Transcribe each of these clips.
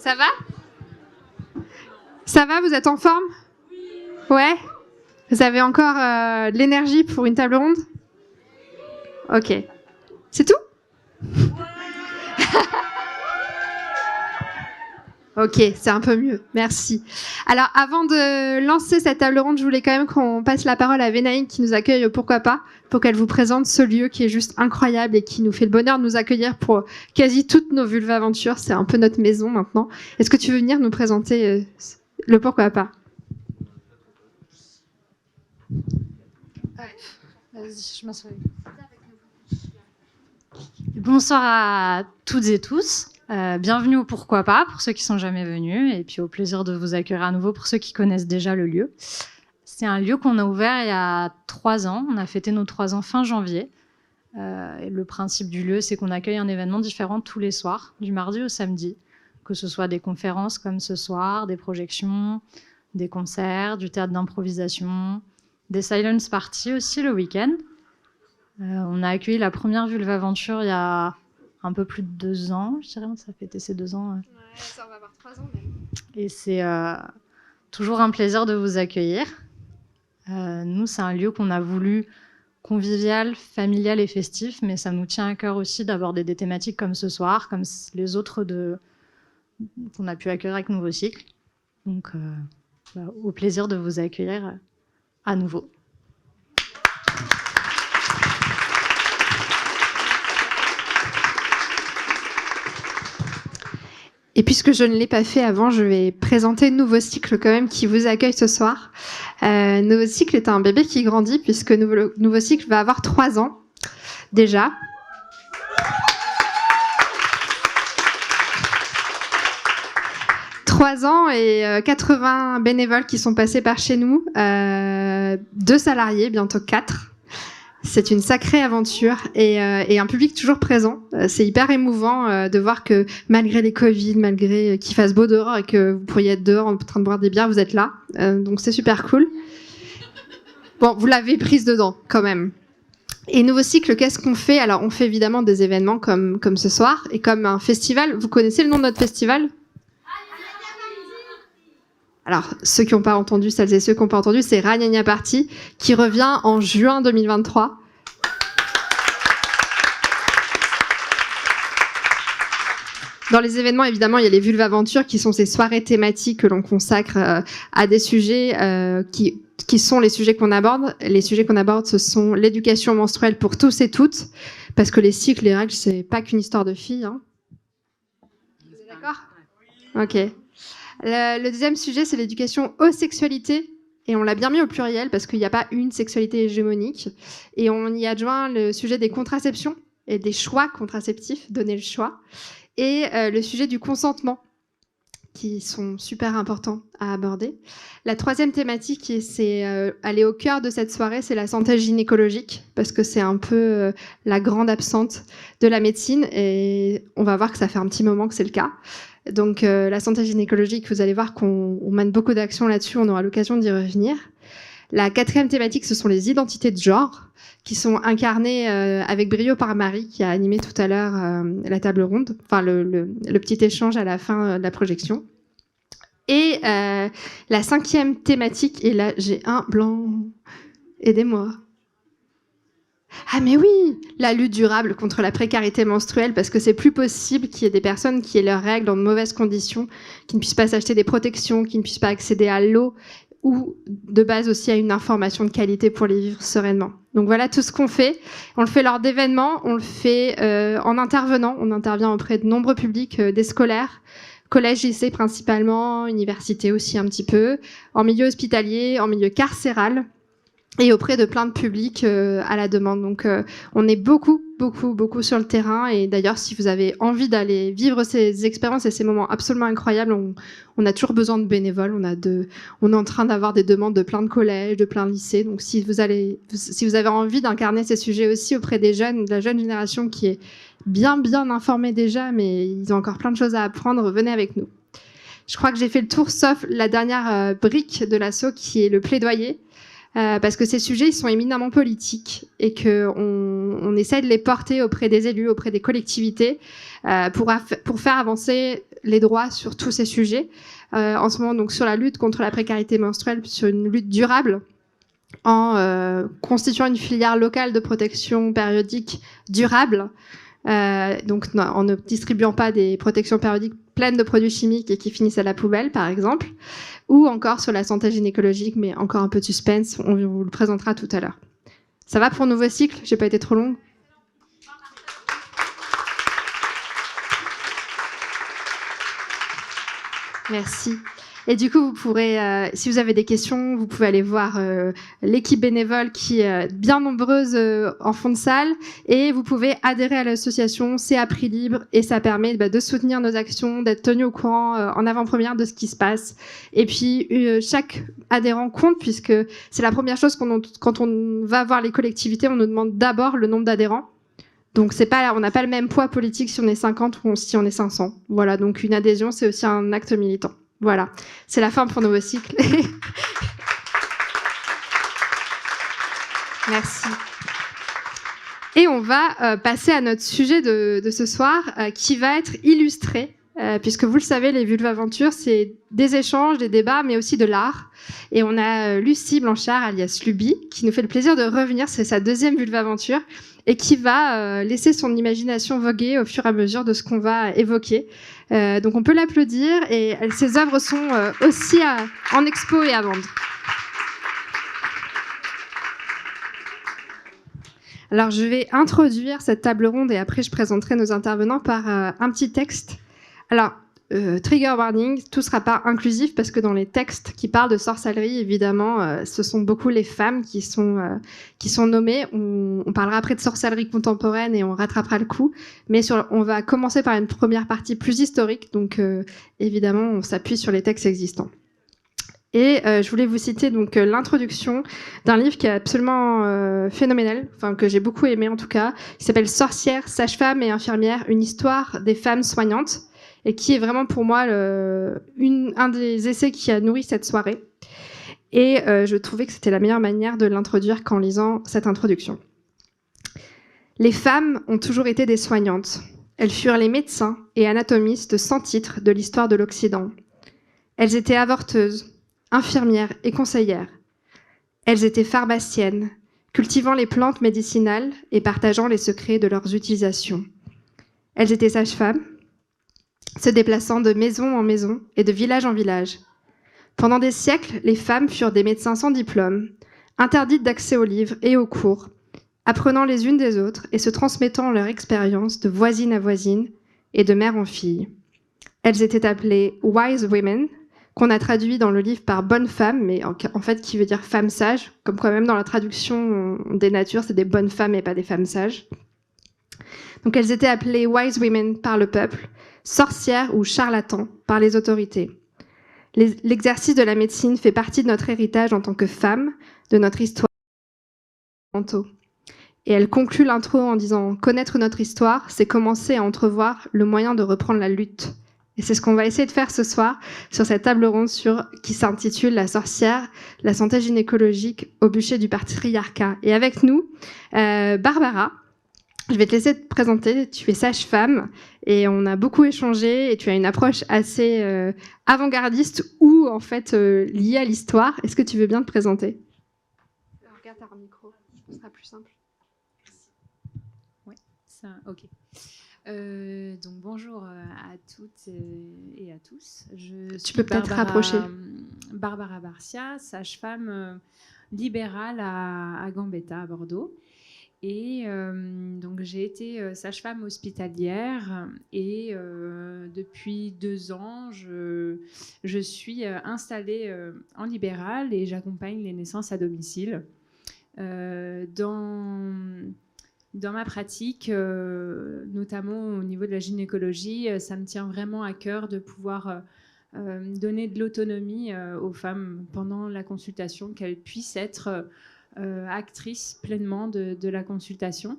Ça va? Ça va, vous êtes en forme? Ouais? Vous avez encore de l'énergie pour une table ronde? Ok. C'est tout? Ok, c'est un peu mieux. Merci. Alors, avant de lancer cette table ronde, je voulais quand même qu'on passe la parole à Vénaïque qui nous accueille Pourquoi pas, pour qu'elle vous présente ce lieu qui est juste incroyable et qui nous fait le bonheur de nous accueillir pour quasi toutes nos vulvaventures. C'est un peu notre maison maintenant. Est-ce que tu veux venir nous présenter le Pourquoi pas? Vas-y, je m'assois. Bonsoir à toutes et tous. Bienvenue au Pourquoi pas pour ceux qui sont jamais venus et puis au plaisir de vous accueillir à nouveau pour ceux qui connaissent déjà le lieu. C'est un lieu qu'on a ouvert il y a 3 ans. On a fêté nos 3 ans fin janvier. Et le principe du lieu, c'est qu'on accueille un événement différent tous les soirs, du mardi au samedi, que ce soit des conférences comme ce soir, des projections, des concerts, du théâtre d'improvisation, des silence parties aussi le week-end. On a accueilli la première Vulvaventure il y a un peu plus de 2 ans, je dirais, ça a fêté ces 2 ans. Ouais, ça, on va avoir 3 ans même. Et c'est toujours un plaisir de vous accueillir. Nous, c'est un lieu qu'on a voulu convivial, familial et festif, mais ça nous tient à cœur aussi d'aborder des thématiques comme ce soir, comme les autres qu'on a pu accueillir avec Nouveau Cycle. Donc, au plaisir de vous accueillir à nouveau. Et puisque je ne l'ai pas fait avant, je vais présenter Nouveau Cycle quand même qui vous accueille ce soir. Nouveau Cycle est un bébé qui grandit puisque Nouveau Cycle va avoir 3 ans déjà. Trois ans et 80 bénévoles qui sont passés par chez nous, 2 salariés, bientôt 4. C'est une sacrée aventure et un public toujours présent. C'est hyper émouvant de voir que malgré les Covid, malgré qu'il fasse beau dehors et que vous pourriez être dehors en train de boire des bières, vous êtes là. Donc c'est super cool. Bon, vous l'avez prise dedans quand même. Et Nouveau Cycle, qu'est-ce qu'on fait? Alors on fait évidemment des événements comme ce soir et comme un festival. Vous connaissez le nom de notre festival? Alors, ceux qui n'ont pas entendu, celles et ceux qui n'ont pas entendu, c'est Ragnagna Party, qui revient en juin 2023. Dans les événements, évidemment, il y a les Vulvaventures, qui sont ces soirées thématiques que l'on consacre à des sujets qui sont les sujets qu'on aborde. Les sujets qu'on aborde, ce sont l'éducation menstruelle pour tous et toutes, parce que les cycles, les règles, c'est pas qu'une histoire de filles. Hein. Vous êtes d'accord? Ok. Le deuxième sujet, c'est l'éducation aux sexualités. Et on l'a bien mis au pluriel parce qu'il n'y a pas une sexualité hégémonique. Et on y adjoint le sujet des contraceptions et des choix contraceptifs, donner le choix. Et le sujet du consentement, qui sont super importants à aborder. La troisième thématique, et c'est aller au cœur de cette soirée, c'est la santé gynécologique, parce que c'est un peu la grande absente de la médecine. Et on va voir que ça fait un petit moment que c'est le cas. Donc la santé gynécologique, vous allez voir qu'on mène beaucoup d'actions là-dessus, on aura l'occasion d'y revenir. La quatrième thématique, ce sont les identités de genre, qui sont incarnées avec brio par Marie, qui a animé tout à l'heure la table ronde, enfin le petit échange à la fin de la projection. Et la cinquième thématique, et là j'ai un blanc, aidez-moi. Ah mais oui, la lutte durable contre la précarité menstruelle, parce que c'est plus possible qu'il y ait des personnes qui aient leurs règles dans de mauvaises conditions, qui ne puissent pas s'acheter des protections, qui ne puissent pas accéder à l'eau, ou de base aussi à une information de qualité pour les vivre sereinement. Donc voilà tout ce qu'on fait. On le fait lors d'événements, on le fait en intervenant, on intervient auprès de nombreux publics, des scolaires, collège, lycée principalement, université aussi un petit peu, en milieu hospitalier, en milieu carcéral, et auprès de plein de publics à la demande. Donc on est beaucoup sur le terrain. Et d'ailleurs, si vous avez envie d'aller vivre ces expériences et ces moments absolument incroyables, on a toujours besoin de bénévoles. On est en train d'avoir des demandes de plein de collèges, de plein de lycées. Donc si vous avez envie d'incarner ces sujets aussi auprès des jeunes, de la jeune génération qui est bien informée déjà, mais ils ont encore plein de choses à apprendre, venez avec nous. Je crois que j'ai fait le tour, sauf la dernière brique de l'asso qui est le plaidoyer. parce que ces sujets, ils sont éminemment politiques et qu'on essaie de les porter auprès des élus, auprès des collectivités, pour faire avancer les droits sur tous ces sujets. En ce moment, donc, sur la lutte contre la précarité menstruelle, sur une lutte durable, en constituant une filière locale de protection périodique durable, donc non, en ne distribuant pas des protections périodiques pleines de produits chimiques et qui finissent à la poubelle, par exemple, ou encore sur la santé gynécologique, mais encore un peu de suspense, on vous le présentera tout à l'heure. Ça va pour Nouveau Cycle? J'ai pas été trop longue? Merci. Et du coup, vous pourrez, si vous avez des questions, vous pouvez aller voir l'équipe bénévole qui est bien nombreuse en fond de salle. Et vous pouvez adhérer à l'association, c'est à prix libre et ça permet de soutenir nos actions, d'être tenu au courant en avant-première de ce qui se passe. Et puis, chaque adhérent compte puisque c'est la première chose quand on va voir les collectivités, on nous demande d'abord le nombre d'adhérents. Donc on n'a pas le même poids politique si on est 50 ou si on est 500. Voilà, donc une adhésion, c'est aussi un acte militant. Voilà, c'est la fin pour Nouveau Cycle. Merci. Et on va passer à notre sujet de ce soir, qui va être illustré, puisque vous le savez, les vulvaventures, c'est des échanges, des débats, mais aussi de l'art. Et on a Lucie Blanchard, alias Luby, qui nous fait le plaisir de revenir, c'est sa deuxième vulvaventure, et qui va laisser son imagination voguer au fur et à mesure de ce qu'on va évoquer. Donc on peut l'applaudir, et ses œuvres sont aussi en expo et à vendre. Alors je vais introduire cette table ronde et après je présenterai nos intervenants par un petit texte. Alors, trigger warning, tout ne sera pas inclusif parce que dans les textes qui parlent de sorcellerie, évidemment, ce sont beaucoup les femmes qui sont nommées. On parlera après de sorcellerie contemporaine et on rattrapera le coup. Mais on va commencer par une première partie plus historique. Donc, évidemment, on s'appuie sur les textes existants. Et je voulais vous citer donc l'introduction d'un livre qui est absolument phénoménal, enfin que j'ai beaucoup aimé en tout cas, qui s'appelle Sorcières, sages-femmes et infirmières, une histoire des femmes soignantes, et qui est vraiment pour moi un des essais qui a nourri cette soirée. Et je trouvais que c'était la meilleure manière de l'introduire qu'en lisant cette introduction. Les femmes ont toujours été des soignantes. Elles furent les médecins et anatomistes sans titre de l'histoire de l'Occident. Elles étaient avorteuses, infirmières et conseillères. Elles étaient pharmaciennes, cultivant les plantes médicinales et partageant les secrets de leurs utilisations. Elles étaient sages-femmes, se déplaçant de maison en maison et de village en village. Pendant des siècles, les femmes furent des médecins sans diplôme, interdites d'accès aux livres et aux cours, apprenant les unes des autres et se transmettant leur expérience de voisine à voisine et de mère en fille. Elles étaient appelées « wise women », qu'on a traduit dans le livre par « bonnes femmes », mais en fait qui veut dire « femmes sages », comme quand même dans la traduction des natures, c'est des bonnes femmes et pas des femmes sages. Donc elles étaient appelées « wise women » par le peuple, sorcières ou charlatans par les autorités. L'exercice de la médecine fait partie de notre héritage en tant que femme, de notre histoire. Et elle conclut l'intro en disant « Connaître notre histoire, c'est commencer à entrevoir le moyen de reprendre la lutte ». Et c'est ce qu'on va essayer de faire ce soir sur cette table ronde qui s'intitule « La sorcière, la santé gynécologique au bûcher du patriarcat ». Et avec nous, Barbara, je vais te laisser te présenter. Tu es sage-femme et on a beaucoup échangé et tu as une approche assez avant-gardiste ou en fait liée à l'histoire. Est-ce que tu veux bien te présenter? Regarde, t'as un micro, ce sera plus simple. Oui, ça, ok. Donc bonjour à toutes et à tous. Tu peux peut-être rapprocher. Barbara Barcia, sage-femme libérale à Gambetta, à Bordeaux. Et donc j'ai été sage-femme hospitalière et depuis 2 ans, je suis installée en libéral et j'accompagne les naissances à domicile. Dans ma pratique, notamment au niveau de la gynécologie, ça me tient vraiment à cœur de pouvoir donner de l'autonomie aux femmes pendant la consultation, qu'elles puissent être actrices pleinement de la consultation,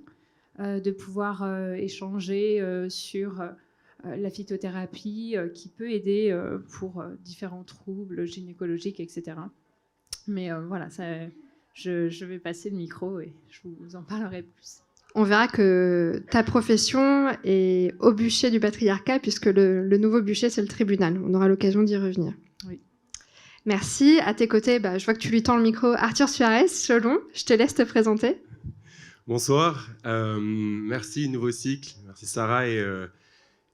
de pouvoir échanger sur la phytothérapie qui peut aider pour différents troubles gynécologiques, etc. Mais voilà, je vais passer le micro et je vous en parlerai plus. On verra que ta profession est au bûcher du patriarcat, puisque le nouveau bûcher, c'est le tribunal. On aura l'occasion d'y revenir. Oui. Merci. À tes côtés, je vois que tu lui tends le micro. Arthur Suarez-Cholon, je te laisse te présenter. Bonsoir. Merci Nouveau Cycle. Merci Sarah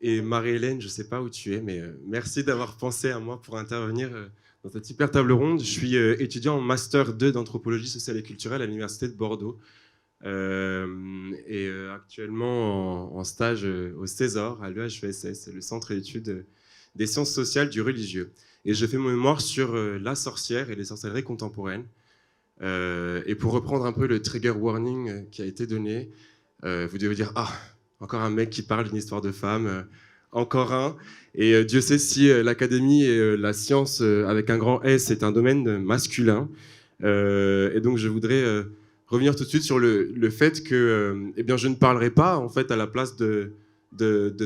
et Marie-Hélène. Je ne sais pas où tu es, mais merci d'avoir pensé à moi pour intervenir dans cette super table ronde. Je suis étudiant en Master 2 d'anthropologie sociale et culturelle à l'Université de Bordeaux. Actuellement en stage au César à l'EHESS, le Centre d'études des sciences sociales du religieux. Et je fais mon mémoire sur la sorcière et les sorcelleries contemporaines. Et pour reprendre un peu le trigger warning qui a été donné, vous devez dire « Ah, encore un mec qui parle d'une histoire de femme, encore un ». Et Dieu sait si l'académie et la science avec un grand S est un domaine masculin. Et donc je voudrais revenir tout de suite sur le fait que je ne parlerai pas en fait à la place de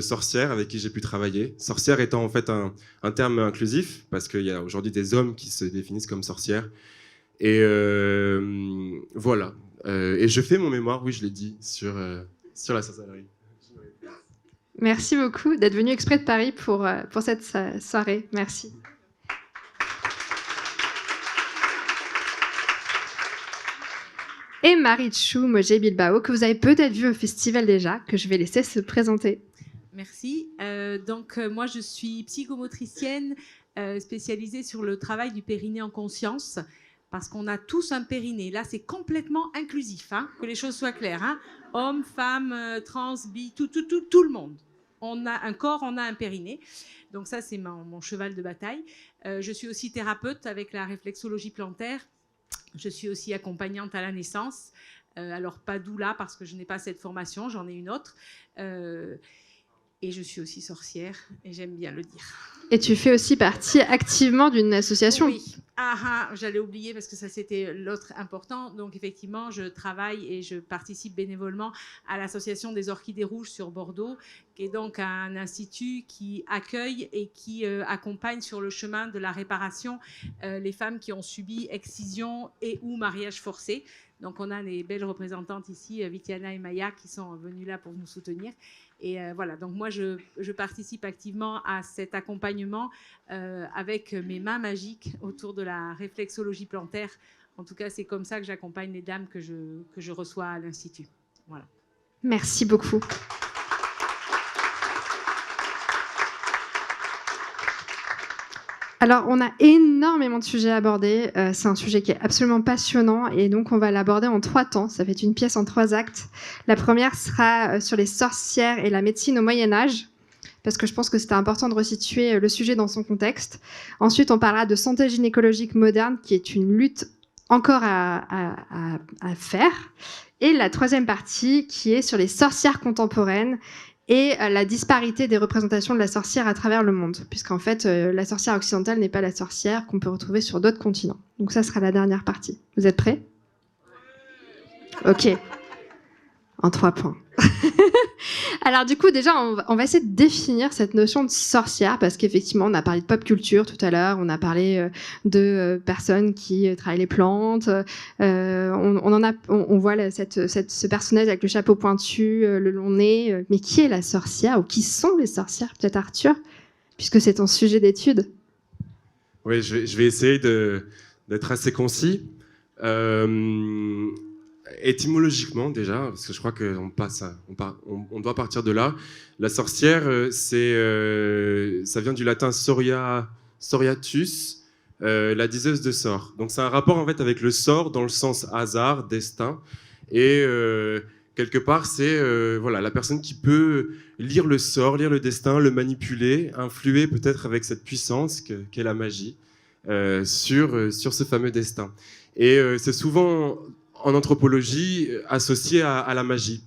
sorcières avec qui j'ai pu travailler. Sorcière étant en fait un terme inclusif, parce qu'il y a aujourd'hui des hommes qui se définissent comme sorcières. Et voilà. Et je fais mon mémoire, oui, je l'ai dit, sur la sorcellerie. Merci beaucoup d'être venu exprès de Paris pour cette soirée. Merci. Et Marichou Mogé Bilbao, que vous avez peut-être vu au festival déjà, que je vais laisser se présenter. Merci. Moi, je suis psychomotricienne spécialisée sur le travail du périnée en conscience, parce qu'on a tous un périnée. Là, c'est complètement inclusif, hein, que les choses soient claires. Hein. Hommes, femmes, trans, bi, tout le monde. On a un corps, on a un périnée. Donc ça, c'est mon cheval de bataille. Je suis aussi thérapeute avec la réflexologie plantaire. Je suis aussi accompagnante à la naissance. Alors, pas doula, parce que je n'ai pas cette formation, j'en ai une autre. Et je suis aussi sorcière, et j'aime bien le dire. Et tu fais aussi partie activement d'une association. Oui, j'allais oublier parce que ça c'était l'autre important. Donc effectivement, je travaille et je participe bénévolement à l'association des Orchidées Rouges sur Bordeaux, qui est donc un institut qui accueille et qui accompagne sur le chemin de la réparation les femmes qui ont subi excision et ou mariage forcé. Donc on a des belles représentantes ici, Vitiana et Maya, qui sont venues là pour nous soutenir. Et voilà, donc moi je participe activement à cet accompagnement avec mes mains magiques autour de la réflexologie plantaire. En tout cas, c'est comme ça que j'accompagne les dames que je reçois à l'Institut. Voilà. Merci beaucoup. Alors, on a énormément de sujets à aborder. C'est un sujet qui est absolument passionnant et donc on va l'aborder en 3 temps. Ça fait une pièce en 3 actes. La première sera sur les sorcières et la médecine au Moyen-Âge, parce que je pense que c'était important de resituer le sujet dans son contexte. Ensuite, on parlera de santé gynécologique moderne, qui est une lutte encore à faire. Et la 3e partie, qui est sur les sorcières contemporaines et la disparité des représentations de la sorcière à travers le monde, puisqu'en fait, la sorcière occidentale n'est pas la sorcière qu'on peut retrouver sur d'autres continents. Donc ça sera la dernière partie. Vous êtes prêts ? Ok. En 3 points. Alors du coup, déjà, on va essayer de définir cette notion de sorcière, parce qu'effectivement, on a parlé de pop culture tout à l'heure, on a parlé de personnes qui travaillent les plantes, on voit ce personnage avec le chapeau pointu, le long nez, mais qui est la sorcière, ou qui sont les sorcières, peut-être Arthur, puisque c'est ton sujet d'étude. Oui, je vais essayer d'être assez concis. Étymologiquement déjà, parce que je crois qu'on doit partir de là. La sorcière, ça vient du latin soriatus, la diseuse de sort. Donc c'est un rapport en fait avec le sort dans le sens hasard, destin, et quelque part c'est la personne qui peut lire le sort, lire le destin, le manipuler, influer peut-être avec cette puissance qu'est la magie sur ce fameux destin. Et c'est souvent en anthropologie associé à la magie.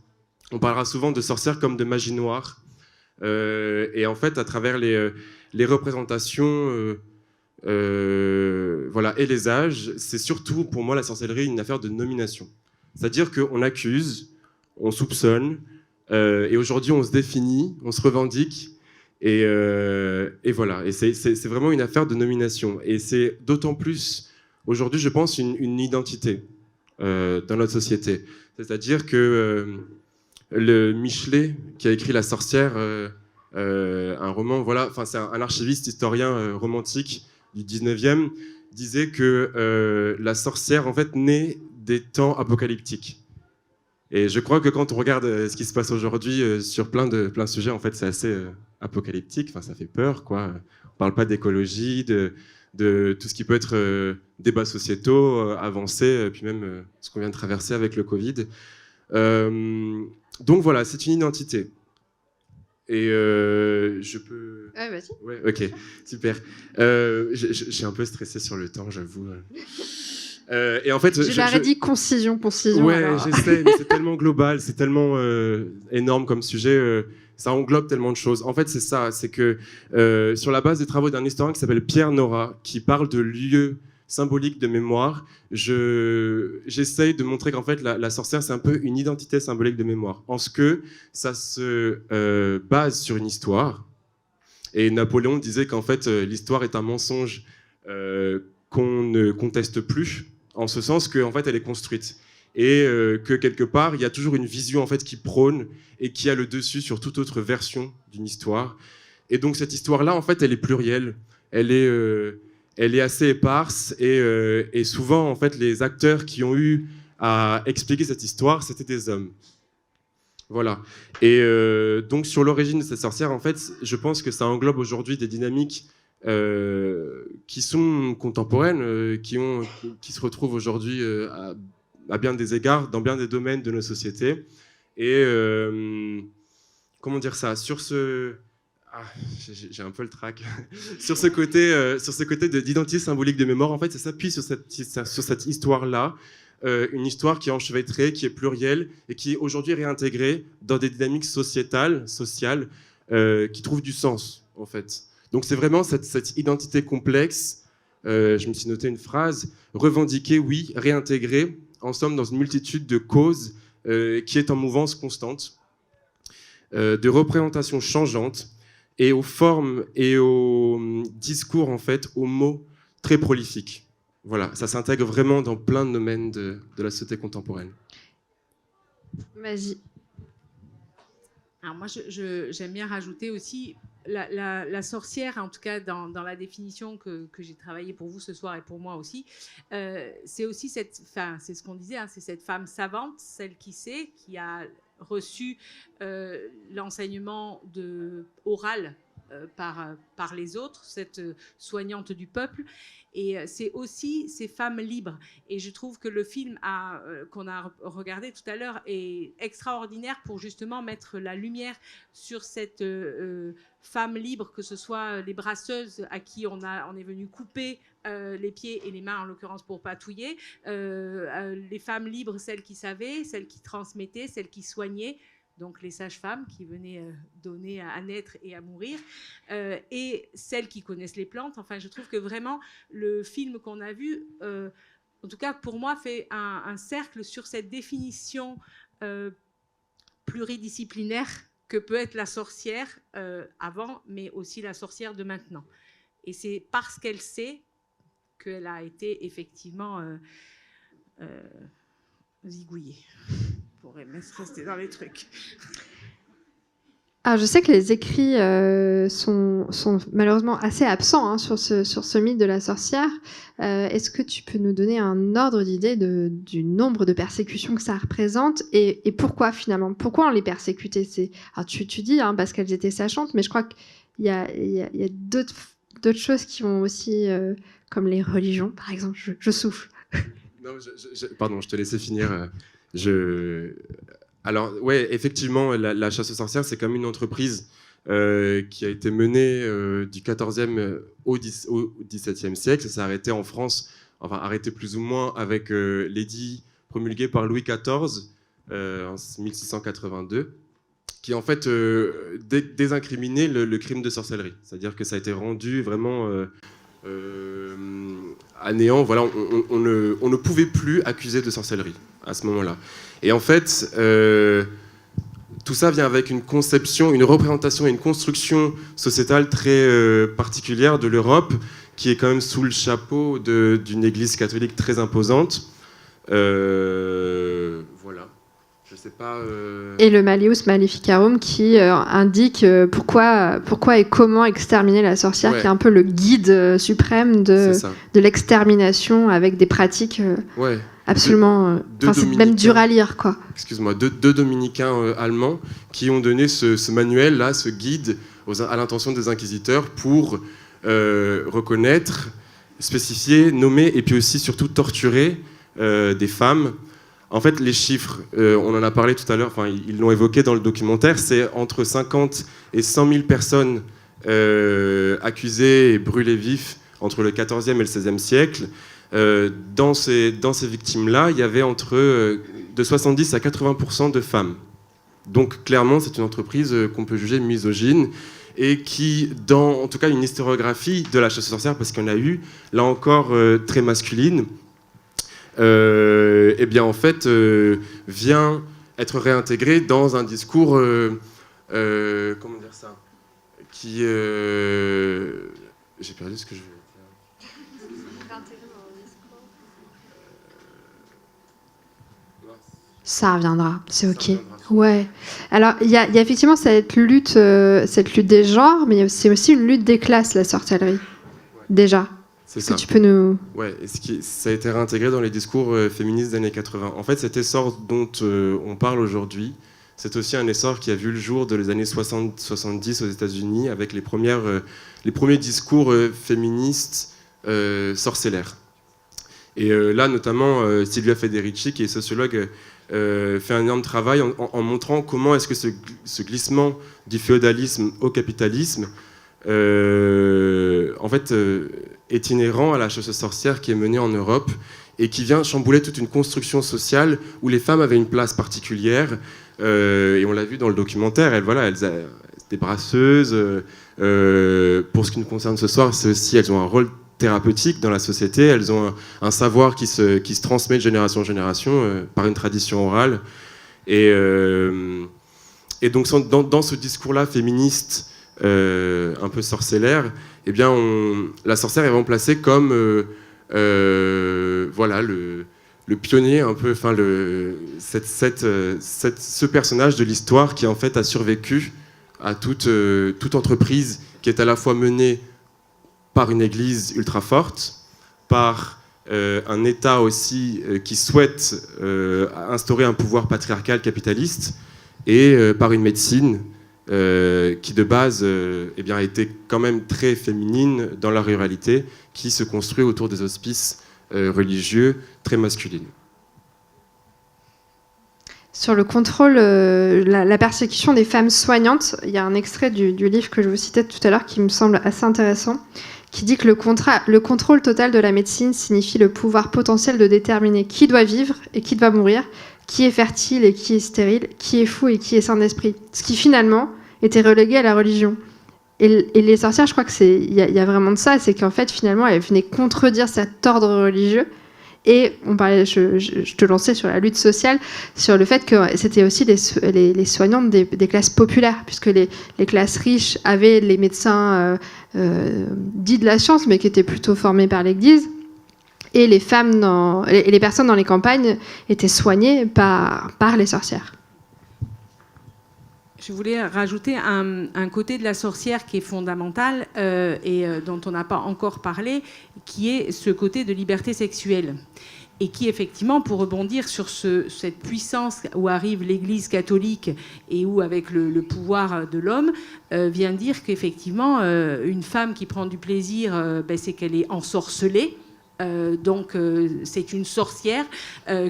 On parlera souvent de sorcières comme de magie noire. Et en fait, à travers les représentations et les âges, c'est surtout pour moi la sorcellerie une affaire de nomination. C'est-à-dire qu'on accuse, on soupçonne, et aujourd'hui on se définit, on se revendique, et voilà. Et c'est vraiment une affaire de nomination. Et c'est d'autant plus aujourd'hui, je pense, une identité. dans notre société. C'est-à-dire que le Michelet, qui a écrit La sorcière, un roman, voilà, enfin c'est un archiviste historien romantique du 19e, disait que la sorcière en fait naît des temps apocalyptiques. Et je crois que quand on regarde ce qui se passe aujourd'hui sur plein de sujets, en fait c'est assez apocalyptique, enfin ça fait peur quoi. On parle pas d'écologie, de tout ce qui peut être débats sociétaux avancés, puis même ce qu'on vient de traverser avec le Covid. Donc voilà, c'est une identité. Et je peux... Ouais, vas-y. Ouais, ok, super. J'ai un peu stressé sur le temps, j'avoue. Et en fait, Je l'aurais dit concision. Ouais, alors. j'essaie, mais c'est tellement global, c'est tellement énorme comme sujet, ça englobe tellement de choses. En fait, c'est ça, c'est que sur la base des travaux d'un historien qui s'appelle Pierre Nora, qui parle de lieux symboliques de mémoire, j'essaye de montrer qu'en fait, la sorcière, c'est un peu une identité symbolique de mémoire, en ce que ça se base sur une histoire. Et Napoléon disait qu'en fait, l'histoire est un mensonge qu'on ne conteste plus, en ce sens qu'en fait, elle est construite. Et que quelque part, il y a toujours une vision en fait, qui prône et qui a le dessus sur toute autre version d'une histoire. Et donc cette histoire-là, en fait, elle est plurielle, elle est assez éparse, et souvent, en fait, les acteurs qui ont eu à expliquer cette histoire, c'était des hommes. Voilà. Et donc sur l'origine de cette sorcière, en fait, je pense que ça englobe aujourd'hui des dynamiques qui sont contemporaines, qui se retrouvent aujourd'hui à bien des égards, dans bien des domaines de nos sociétés. Et comment dire ça, sur ce... Ah, j'ai un peu le trac. sur ce côté d'identité symbolique de mémoire, en fait, ça s'appuie sur cette histoire-là, une histoire qui est enchevêtrée, qui est plurielle, et qui est aujourd'hui réintégrée dans des dynamiques sociales, qui trouvent du sens, en fait. Donc c'est vraiment cette identité complexe, je me suis noté une phrase, revendiquer, oui, réintégrer, en somme dans une multitude de causes qui est en mouvance constante, de représentations changeantes, et aux formes et aux discours, en fait, aux mots très prolifiques. Voilà, ça s'intègre vraiment dans plein de domaines de la société contemporaine. Vas-y. Alors moi, j'aime bien rajouter aussi la sorcière, en tout cas dans la définition que j'ai travaillée pour vous ce soir et pour moi aussi, c'est aussi c'est ce qu'on disait, hein, c'est cette femme savante, celle qui sait, qui a reçu l'enseignement oral par les autres, cette soignante du peuple. Et c'est aussi ces femmes libres. Et je trouve que le film qu'on a regardé tout à l'heure est extraordinaire pour justement mettre la lumière sur cette femme libre, que ce soit les brasseuses à qui on est venu couper les pieds et les mains, en l'occurrence pour patouiller, les femmes libres, celles qui savaient, celles qui transmettaient, celles qui soignaient, donc les sages-femmes qui venaient donner à naître et à mourir, et celles qui connaissent les plantes. Enfin, je trouve que vraiment, le film qu'on a vu, en tout cas pour moi, fait un cercle sur cette définition pluridisciplinaire que peut être la sorcière avant, mais aussi la sorcière de maintenant. Et c'est parce qu'elle sait qu'elle a été effectivement zigouillée. Pour rester dans les trucs. Alors, je sais que les écrits sont malheureusement assez absents hein, sur ce mythe de la sorcière. Est-ce que tu peux nous donner un ordre d'idée du nombre de persécutions que ça représente et pourquoi finalement? Pourquoi on les persécutait? Alors, tu dis hein, parce qu'elles étaient sachantes, mais je crois qu'il y a d'autres choses qui vont aussi, comme les religions, par exemple. Je souffle. Non, pardon, je te laissais finir. Alors, ouais, effectivement, la chasse aux sorcières, c'est comme une entreprise qui a été menée du 14e au 17e siècle. Ça s'est arrêté en France, enfin arrêté plus ou moins avec l'édit promulgué par Louis XIV en 1682, qui en fait désincriminait le crime de sorcellerie. C'est-à-dire que ça a été rendu vraiment à néant. Voilà, on ne pouvait plus accuser de sorcellerie à ce moment-là. Et en fait, tout ça vient avec une conception, une représentation et une construction sociétale très particulière de l'Europe, qui est quand même sous le chapeau d'une église catholique très imposante. Voilà. Je sais pas. Et le Malleus Maleficarum qui indique pourquoi et comment exterminer la sorcière, Ouais. qui est un peu le guide suprême C'est ça. de l'extermination avec des pratiques Ouais. absolument. Deux C'est même dominicains. dur à lire, quoi. Excuse-moi, deux dominicains allemands qui ont donné ce manuel-là, ce guide à l'intention des inquisiteurs pour reconnaître, spécifier, nommer et puis aussi surtout torturer des femmes. En fait, les chiffres, on en a parlé tout à l'heure, enfin, ils l'ont évoqué dans le documentaire, c'est entre 50 et 100 000 personnes accusées et brûlées vifs entre le 14e et le 16e siècle. Dans ces victimes-là, il y avait de 70 à 80% de femmes. Donc clairement, c'est une entreprise qu'on peut juger misogyne et qui, dans en tout cas une historiographie de la chasse aux sorcières, parce qu'il y en a eu, là encore très masculine, eh bien en fait vient être réintégrée dans un discours, comment dire ça, qui... j'ai perdu ce que je voulais dire. Ça reviendra, c'est ok. Ça reviendra. Ouais. Alors, il y a effectivement cette lutte des genres, mais c'est aussi une lutte des classes, la sorcellerie. Déjà. C'est Est-ce ça. que tu peux nous... Ouais, et ça a été réintégré dans les discours féministes des années 80. En fait, cet essor dont on parle aujourd'hui, c'est aussi un essor qui a vu le jour dans les années 60-70 aux États-Unis avec les premiers discours féministes sorcellaires. Et là, notamment, Silvia Federici, qui est sociologue, fait un énorme travail en montrant comment est-ce que ce glissement du féodalisme au capitalisme en fait, est inhérent à la chasse aux sorcières qui est menée en Europe et qui vient chambouler toute une construction sociale où les femmes avaient une place particulière. Et on l'a vu dans le documentaire, elles étaient brasseuses. Pour ce qui nous concerne ce soir, c'est aussi, elles ont un rôle thérapeutique dans la société. Elles ont un savoir qui se transmet de génération en génération par une tradition orale. Et donc, dans ce discours-là féministe, un peu sorcellaire, eh bien, la sorcière est remplacée comme voilà, le pionnier, un peu, enfin, ce personnage de l'histoire qui en fait a survécu à toute entreprise qui est à la fois menée par une église ultra forte, par un État aussi qui souhaite instaurer un pouvoir patriarcal capitaliste, et par une médecine qui de base eh bien, était quand même très féminine dans la ruralité, qui se construit autour des hospices religieux très masculines. Sur le contrôle, la persécution des femmes soignantes, il y a un extrait du livre que je vous citais tout à l'heure qui me semble assez intéressant, qui dit que le contrôle total de la médecine signifie le pouvoir potentiel de déterminer qui doit vivre et qui doit mourir, qui est fertile et qui est stérile, qui est fou et qui est sain d'esprit. Ce qui finalement était relégué à la religion. Et les sorcières, je crois qu'il y a vraiment de ça, c'est qu'en fait finalement elles venaient contredire cet ordre religieux. Et on parlait, je te lançais sur la lutte sociale, sur le fait que c'était aussi les soignantes des classes populaires, puisque les classes riches avaient les médecins dits de la science, mais qui étaient plutôt formés par l'Église. Et les personnes dans les campagnes étaient soignées par les sorcières. Je voulais rajouter un côté de la sorcière qui est fondamental et dont on n'a pas encore parlé, qui est ce côté de liberté sexuelle. Et qui, effectivement, pour rebondir sur cette puissance où arrive l'Église catholique et où, avec le pouvoir de l'homme, vient dire qu'effectivement, une femme qui prend du plaisir, c'est qu'elle est ensorcelée. Donc c'est une sorcière,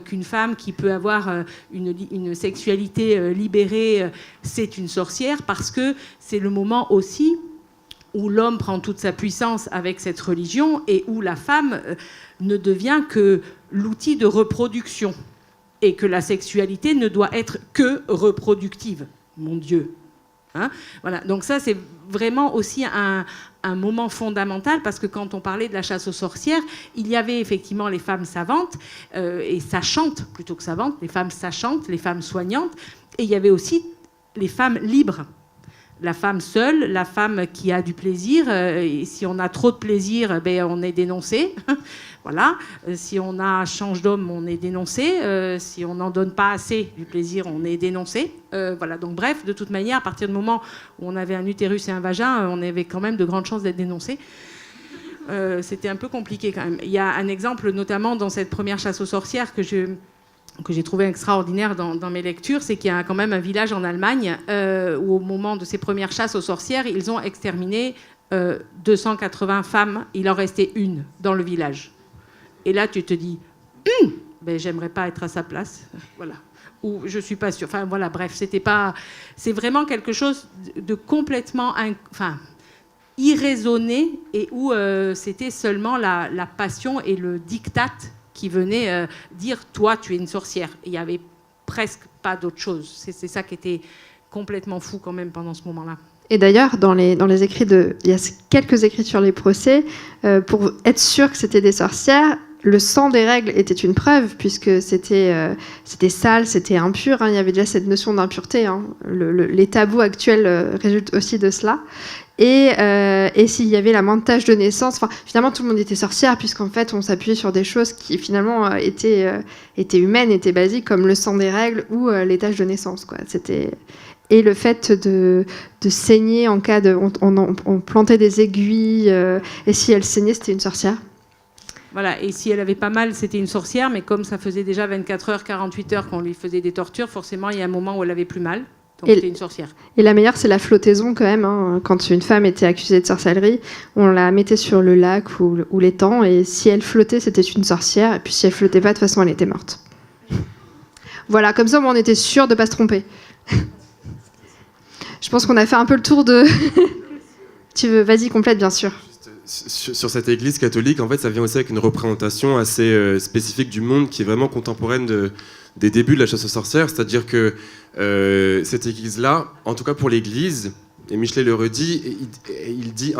qu'une femme qui peut avoir une sexualité libérée, c'est une sorcière, parce que c'est le moment aussi où l'homme prend toute sa puissance avec cette religion et où la femme ne devient que l'outil de reproduction et que la sexualité ne doit être que reproductive. Mon Dieu. Hein, voilà. Donc ça, c'est vraiment aussi un moment fondamental, parce que quand on parlait de la chasse aux sorcières, il y avait effectivement les femmes savantes et sachantes, plutôt que savantes, les femmes sachantes, les femmes soignantes, et il y avait aussi les femmes libres. la femme seule, la femme qui a du plaisir. Et si on a trop de plaisir, on est dénoncé. Voilà. Si on change d'homme, on est dénoncé. Si on n'en donne pas assez du plaisir, on est dénoncé. Voilà. Donc bref, de toute manière, à partir du moment où on avait un utérus et un vagin, on avait quand même de grandes chances d'être dénoncé. C'était un peu compliqué quand même. Il y a un exemple, notamment dans cette première chasse aux sorcières que j'ai trouvé extraordinaire dans mes lectures, c'est qu'il y a quand même un village en Allemagne où au moment de ces premières chasses aux sorcières, ils ont exterminé 280 femmes. Il en restait une dans le village. Et là, tu te dis, j'aimerais pas être à sa place. Voilà. Ou je suis pas sûre. Enfin, voilà, bref, c'est vraiment quelque chose de complètement irraisonné et où c'était seulement la passion et le diktat qui venait dire « toi, tu es une sorcière ». Il n'y avait presque pas d'autre chose. C'est ça qui était complètement fou quand même pendant ce moment-là. Et d'ailleurs, dans les écrits il y a quelques écrits sur les procès, pour être sûr que c'était des sorcières, le sang des règles était une preuve, puisque c'était sale, c'était impur. Il y avait déjà cette notion d'impureté. Les tabous actuels résultent aussi de cela. Et s'il y avait la moindre tache de naissance, finalement tout le monde était sorcière, puisqu'en fait on s'appuyait sur des choses qui finalement étaient humaines, étaient basiques, comme le sang des règles ou les taches de naissance, quoi. Et le fait de saigner en cas de... On plantait des aiguilles, et si elle saignait, c'était une sorcière. Voilà, et si elle avait pas mal, c'était une sorcière, mais comme ça faisait déjà 24 heures, 48 heures qu'on lui faisait des tortures, forcément il y a un moment où elle avait plus mal. Donc c'était une sorcière. Et la meilleure, c'est la flottaison quand même. Quand une femme était accusée de sorcellerie, on la mettait sur le lac ou l'étang, et si elle flottait, c'était une sorcière, et puis si elle flottait pas, de toute façon, elle était morte. Voilà, comme ça, on était sûr de pas se tromper. Je pense qu'on a fait un peu le tour de... Vas-y, complète, bien sûr. Sur cette église catholique, en fait, ça vient aussi avec une représentation assez spécifique du monde qui est vraiment contemporaine des débuts de la chasse aux sorcières. C'est-à-dire que cette église-là, en tout cas pour l'église, et Michelet le redit, il dit,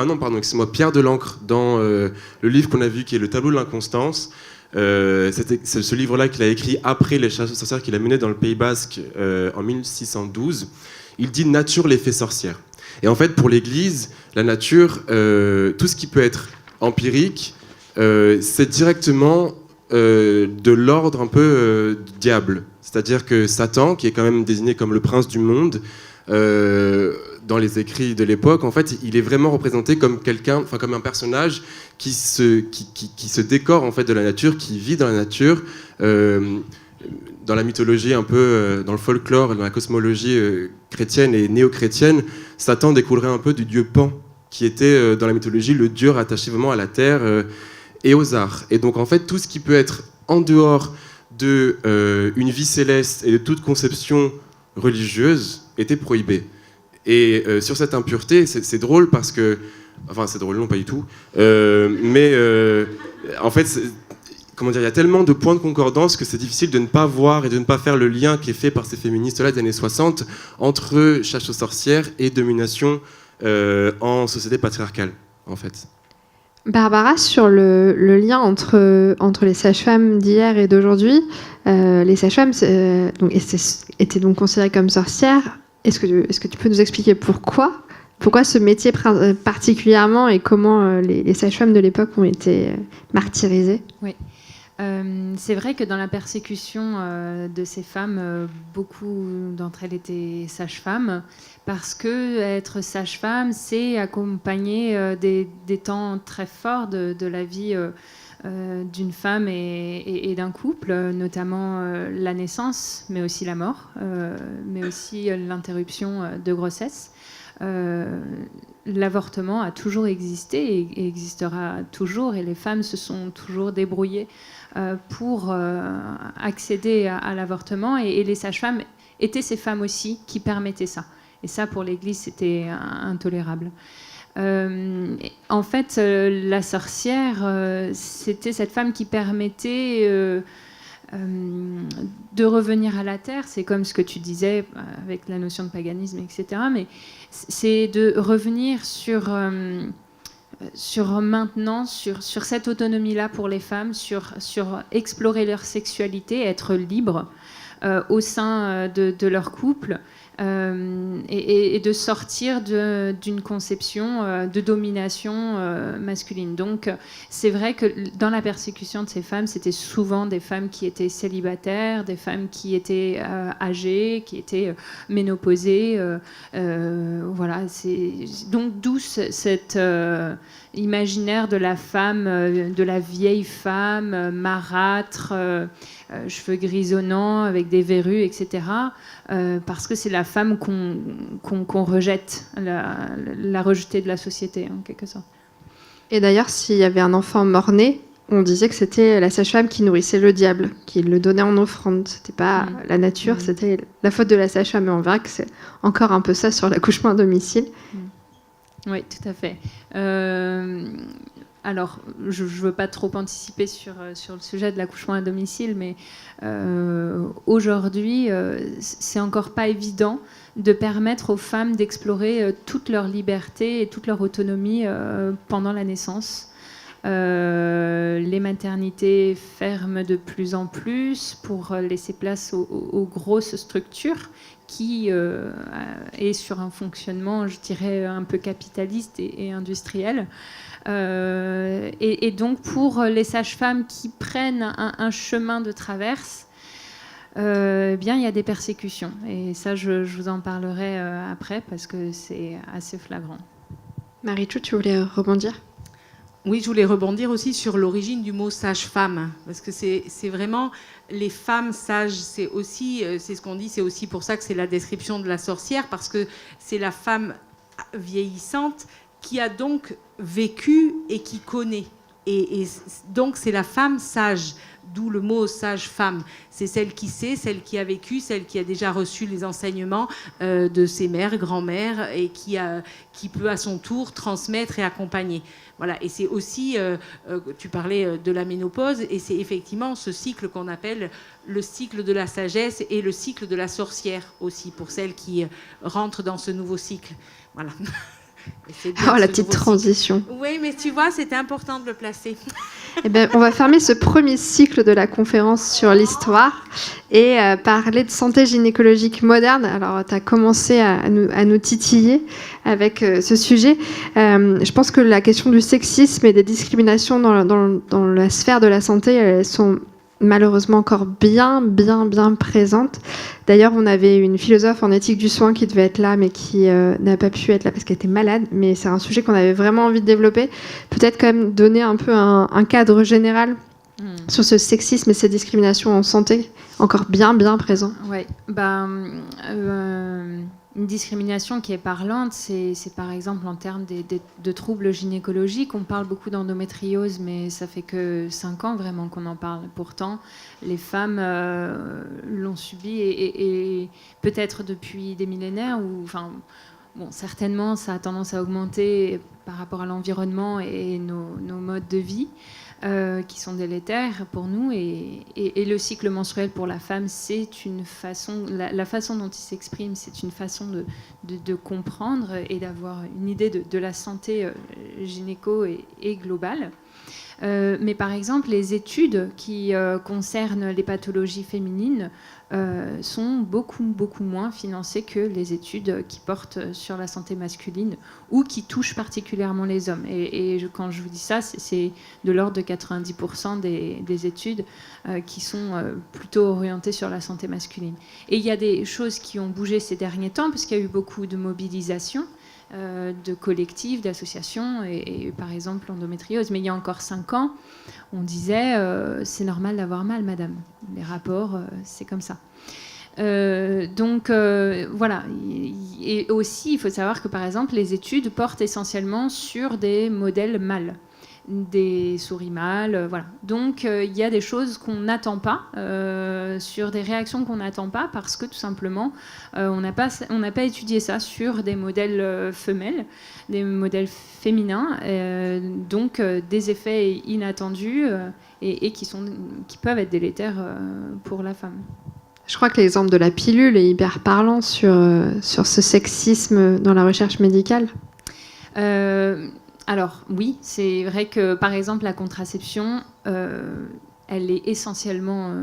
Pierre de l'Ancre, dans le livre qu'on a vu qui est Le tableau de l'inconstance, c'est ce livre-là qu'il a écrit après les chasses aux sorcières qu'il a menées dans le Pays Basque en 1612. Il dit « nature les fait sorcières ». Et en fait, pour l'Église, la nature, tout ce qui peut être empirique, c'est directement de l'ordre un peu du diable. C'est-à-dire que Satan, qui est quand même désigné comme le prince du monde, dans les écrits de l'époque, en fait, il est vraiment représenté comme comme un personnage qui se décore en fait de la nature, qui vit dans la nature. Dans la mythologie un peu, dans le folklore, dans la cosmologie chrétienne et néo-chrétienne, Satan découlerait un peu du dieu Pan, qui était dans la mythologie le dieu rattaché vraiment à la terre et aux arts. Et donc en fait, tout ce qui peut être en dehors d'une vie céleste et de toute conception religieuse était prohibé. Et sur cette impureté, c'est drôle parce que... Enfin, c'est drôle, non, pas du tout. En fait... Comment dire, il y a tellement de points de concordance que c'est difficile de ne pas voir et de ne pas faire le lien qui est fait par ces féministes-là des années 60 entre chasse aux sorcières et domination en société patriarcale, en fait. Barbara, sur le lien entre les sages-femmes d'hier et d'aujourd'hui, les sages-femmes étaient donc considérées comme sorcières. Est-ce que tu peux nous expliquer pourquoi ce métier particulièrement et comment les sages-femmes de l'époque ont été martyrisées? Oui. C'est vrai que dans la persécution de ces femmes, beaucoup d'entre elles étaient sages-femmes, parce que être sage-femme, c'est accompagner des temps très forts de la vie d'une femme et d'un couple, notamment la naissance, mais aussi la mort, mais aussi l'interruption de grossesse. L'avortement a toujours existé et existera toujours, et les femmes se sont toujours débrouillées pour accéder à l'avortement, et les sages-femmes étaient ces femmes aussi qui permettaient ça. Et ça, pour l'Église, c'était intolérable. En fait, la sorcière, c'était cette femme qui permettait de revenir à la terre. C'est comme ce que tu disais avec la notion de paganisme, etc. Mais c'est de revenir sur cette autonomie-là pour les femmes, sur explorer leur sexualité, être libre au sein de leur couple, et de sortir d'une conception de domination masculine. Donc c'est vrai que dans la persécution de ces femmes, c'était souvent des femmes qui étaient célibataires, des femmes qui étaient âgées, qui étaient ménopausées. Voilà, donc d'où cet imaginaire de la femme, de la vieille femme, marâtre, cheveux grisonnants, avec des verrues, etc. Parce que c'est la femme qu'on rejette, la rejetée de la société, en quelque sorte. Et d'ailleurs, s'il y avait un enfant mort-né, on disait que c'était la sage-femme qui nourrissait le diable, qui le donnait en offrande. C'était pas la nature, c'était la faute de la sage-femme. Et on verra que c'est encore un peu ça sur l'accouchement à domicile. Oui, tout à fait. Alors, je ne veux pas trop anticiper sur le sujet de l'accouchement à domicile, mais aujourd'hui, c'est encore pas évident de permettre aux femmes d'explorer toute leur liberté et toute leur autonomie pendant la naissance. Les maternités ferment de plus en plus pour laisser place aux grosses structures qui est sur un fonctionnement, je dirais, un peu capitaliste et industriel. Et donc, pour les sages-femmes qui prennent un chemin de traverse, bien, il y a des persécutions. Et ça, je vous en parlerai après, parce que c'est assez flagrant. Marie-Chou, tu voulais rebondir ? Oui, je voulais rebondir aussi sur l'origine du mot sage-femme, parce que c'est vraiment les femmes sages, c'est ce qu'on dit, c'est aussi pour ça que c'est la description de la sorcière, parce que c'est la femme vieillissante qui a donc vécu et qui connaît. Et donc c'est la femme sage, d'où le mot sage-femme. C'est celle qui sait, celle qui a vécu, celle qui a déjà reçu les enseignements de ses mères, grand-mères, et qui peut à son tour transmettre et accompagner. Voilà. Et c'est aussi, tu parlais de la ménopause, et c'est effectivement ce cycle qu'on appelle le cycle de la sagesse et le cycle de la sorcière aussi, pour celles qui rentrent dans ce nouveau cycle. Voilà. Oh, la petite transition. Oui, mais tu vois, c'était important de le placer. Eh ben, on va fermer ce premier cycle de la conférence sur l'histoire et parler de santé gynécologique moderne. Alors, tu as commencé à nous titiller avec ce sujet. Je pense que la question du sexisme et des discriminations dans la sphère de la santé, elles sont malheureusement encore bien présente. D'ailleurs, on avait une philosophe en éthique du soin qui devait être là, mais qui n'a pas pu être là parce qu'elle était malade. Mais c'est un sujet qu'on avait vraiment envie de développer. Peut-être quand même donner un peu un cadre général sur ce sexisme et ces discriminations en santé, encore bien présent. Oui, une discrimination qui est parlante, c'est par exemple en termes de troubles gynécologiques. On parle beaucoup d'endométriose, mais ça fait que 5 ans vraiment qu'on en parle. Pourtant, les femmes l'ont subi et peut-être depuis des millénaires. Bon, certainement, ça a tendance à augmenter par rapport à l'environnement et nos modes de vie. Qui sont délétères pour nous et le cycle menstruel pour la femme, c'est une façon, la façon dont il s'exprime, c'est une façon de comprendre et d'avoir une idée de la santé gynéco et globale. Mais par exemple, les études qui concernent les pathologies féminines sont beaucoup moins financées que les études qui portent sur la santé masculine ou qui touchent particulièrement les hommes. Et quand je vous dis ça, c'est de l'ordre de 90% des études qui sont plutôt orientées sur la santé masculine. Et il y a des choses qui ont bougé ces derniers temps, parce qu'il y a eu beaucoup de mobilisation de collectifs, d'associations, et par exemple l'endométriose. Mais il y a encore 5 ans, on disait c'est normal d'avoir mal, madame. Les rapports, c'est comme ça. Donc voilà. Et aussi, il faut savoir que par exemple, les études portent essentiellement sur des modèles mâles, des souris mâles, voilà. Donc il y a des choses qu'on n'attend pas, sur des réactions qu'on n'attend pas, parce que tout simplement on n'a pas étudié ça sur des modèles femelles, des modèles féminins, donc des effets inattendus et qui peuvent être délétères pour la femme. Je crois que l'exemple de la pilule est hyper parlant sur ce sexisme dans la recherche médicale. Alors oui, c'est vrai que par exemple la contraception, elle est essentiellement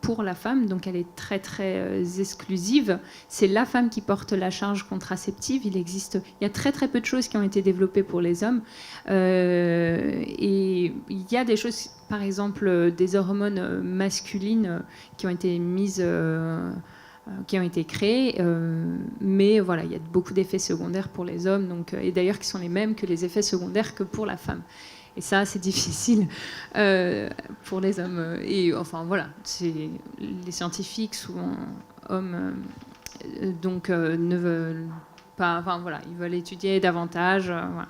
pour la femme, donc elle est très très exclusive. C'est la femme qui porte la charge contraceptive. Il y a très très peu de choses qui ont été développées pour les hommes. Et il y a des choses, par exemple des hormones masculines qui ont été mises, qui ont été créées, mais voilà, il y a beaucoup d'effets secondaires pour les hommes, donc, et d'ailleurs qui sont les mêmes que les effets secondaires que pour la femme. Et ça, c'est difficile pour les hommes. Et enfin, voilà, les scientifiques, souvent hommes, donc ne veulent pas. Enfin, voilà, ils veulent étudier davantage. Voilà.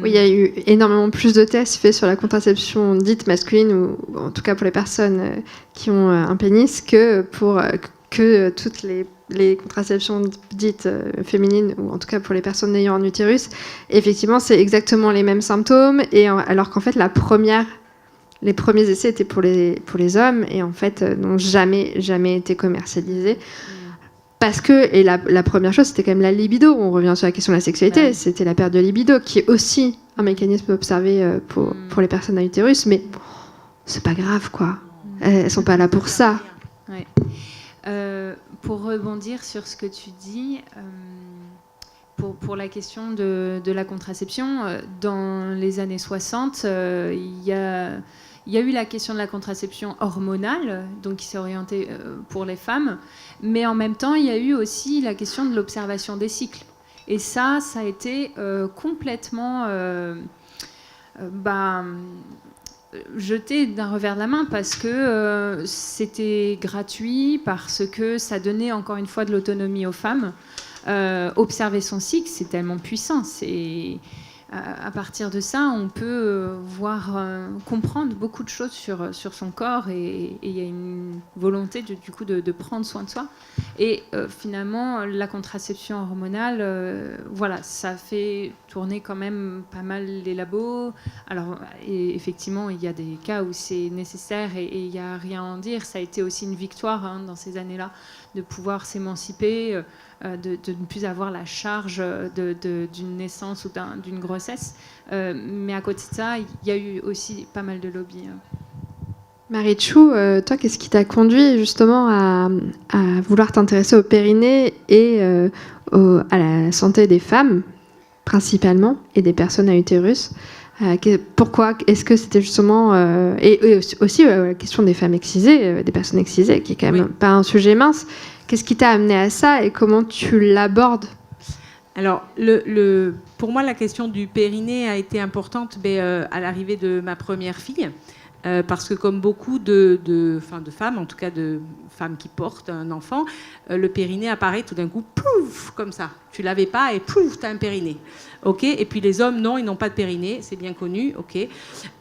Oui, il y a eu énormément plus de tests faits sur la contraception dite masculine, ou en tout cas pour les personnes qui ont un pénis, que pour toutes les contraceptions dites féminines, ou en tout cas pour les personnes ayant un utérus. Et effectivement, c'est exactement les mêmes symptômes, alors qu'en fait, les premiers essais étaient pour les hommes, et en fait, n'ont jamais été commercialisés. Parce que, et la première chose, c'était quand même la libido. On revient sur la question de la sexualité. Ouais. C'était la perte de libido, qui est aussi un mécanisme observé pour les personnes à utérus, mais c'est pas grave, quoi. Elles sont pas là pour ça. Ouais. Pour rebondir sur ce que tu dis, pour la question de la contraception, dans les années 60, il y a eu la question de la contraception hormonale, donc qui s'est orientée pour les femmes, mais en même temps, il y a eu aussi la question de l'observation des cycles. Et ça a été complètement jeté d'un revers de la main, parce que c'était gratuit, parce que ça donnait encore une fois de l'autonomie aux femmes. Observer son cycle, c'est tellement puissant. À partir de ça, on peut comprendre beaucoup de choses sur son corps, et il y a une volonté du coup de prendre soin de soi. Et finalement, la contraception hormonale, voilà, ça fait tourner quand même pas mal les labos. Alors, et effectivement, il y a des cas où c'est nécessaire, et il n'y a rien à en dire. Ça a été aussi une victoire dans ces années-là, de pouvoir s'émanciper, de ne plus avoir la charge d'une naissance ou d'une grossesse. Mais à côté de ça, il y a eu aussi pas mal de lobbies. Marie-Chou, toi, qu'est-ce qui t'a conduit justement à vouloir t'intéresser au périnée et à la santé des femmes, principalement, et des personnes à utérus? Pourquoi est-ce que c'était justement... et aussi la question des femmes excisées, des personnes excisées, qui est quand même pas un sujet mince. Qu'est-ce qui t'a amené à ça et comment tu l'abordes? Alors, pour moi, la question du périnée a été importante à l'arrivée de ma première fille. Parce que comme beaucoup de femmes, en tout cas de femmes qui portent un enfant, le périnée apparaît tout d'un coup, pouf, comme ça. Tu l'avais pas et pouf, tu as un périnée. Okay, et puis les hommes, non, ils n'ont pas de périnée, c'est bien connu. Okay.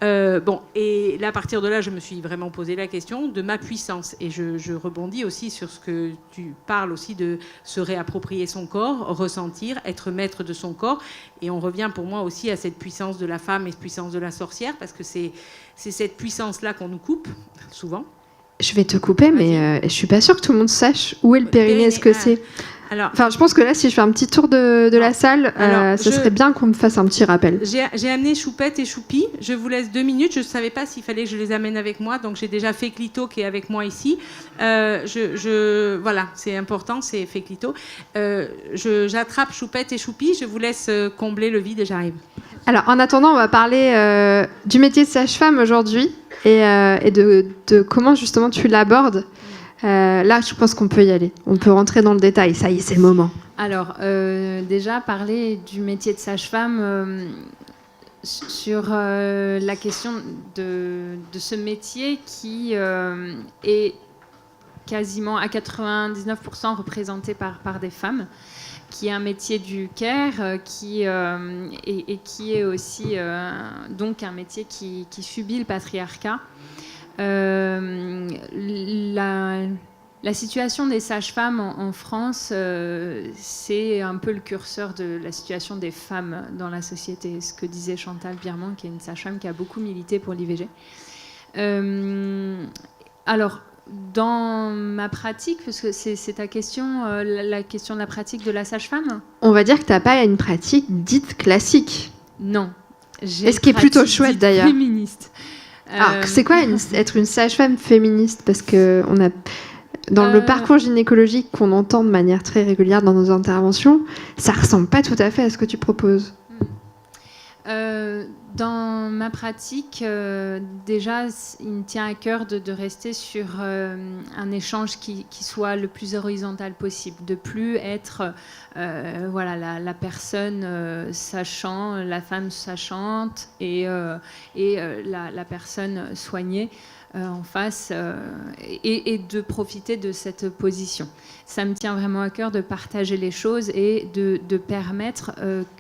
Et là, à partir de là, je me suis vraiment posé la question de ma puissance. Et je rebondis aussi sur ce que tu parles aussi, de se réapproprier son corps, ressentir, être maître de son corps. Et on revient pour moi aussi à cette puissance de la femme et cette puissance de la sorcière, parce que c'est cette puissance-là qu'on nous coupe, souvent. Je vais te couper, mais je suis pas sûre que tout le monde sache où est le périnée, est-ce que c'est... Alors, enfin, je pense que là, si je fais un petit tour de la salle, ce serait bien qu'on me fasse un petit rappel. J'ai amené Choupette et Choupi. Je vous laisse 2 minutes. Je ne savais pas s'il fallait que je les amène avec moi. Donc, j'ai déjà fait Clito qui est avec moi ici. Voilà, c'est important, c'est fait Clito. J'attrape Choupette et Choupi. Je vous laisse combler le vide et j'arrive. Alors, en attendant, on va parler du métier de sage-femme aujourd'hui et de comment, justement, tu l'abordes. Là, je pense qu'on peut y aller. On peut rentrer dans le détail. Ça y est, c'est le moment. Alors, déjà, parler du métier de sage-femme sur la question de ce métier qui est quasiment à 99% représenté par des femmes, qui est un métier du care, qui est aussi donc un métier qui subit le patriarcat. La situation des sages-femmes en France, c'est un peu le curseur de la situation des femmes dans la société. Ce que disait Chantal Birman, qui est une sage-femme qui a beaucoup milité pour l'IVG. Alors, dans ma pratique, parce que c'est ta question, la question de la pratique de la sage-femme. On va dire que tu n'as pas une pratique dite classique. Non. Et ce qui est plutôt chouette d'ailleurs. Féministe. Alors, c'est quoi être une sage-femme féministe? Parce que on a, dans le parcours gynécologique qu'on entend de manière très régulière dans nos interventions, ça ressemble pas tout à fait à ce que tu proposes. Dans ma pratique, déjà, il me tient à cœur de rester sur un échange qui soit le plus horizontal possible, de plus être voilà, la personne sachant, la femme sachante et la personne soignée en face et de profiter de cette position. Ça me tient vraiment à cœur de partager les choses et de permettre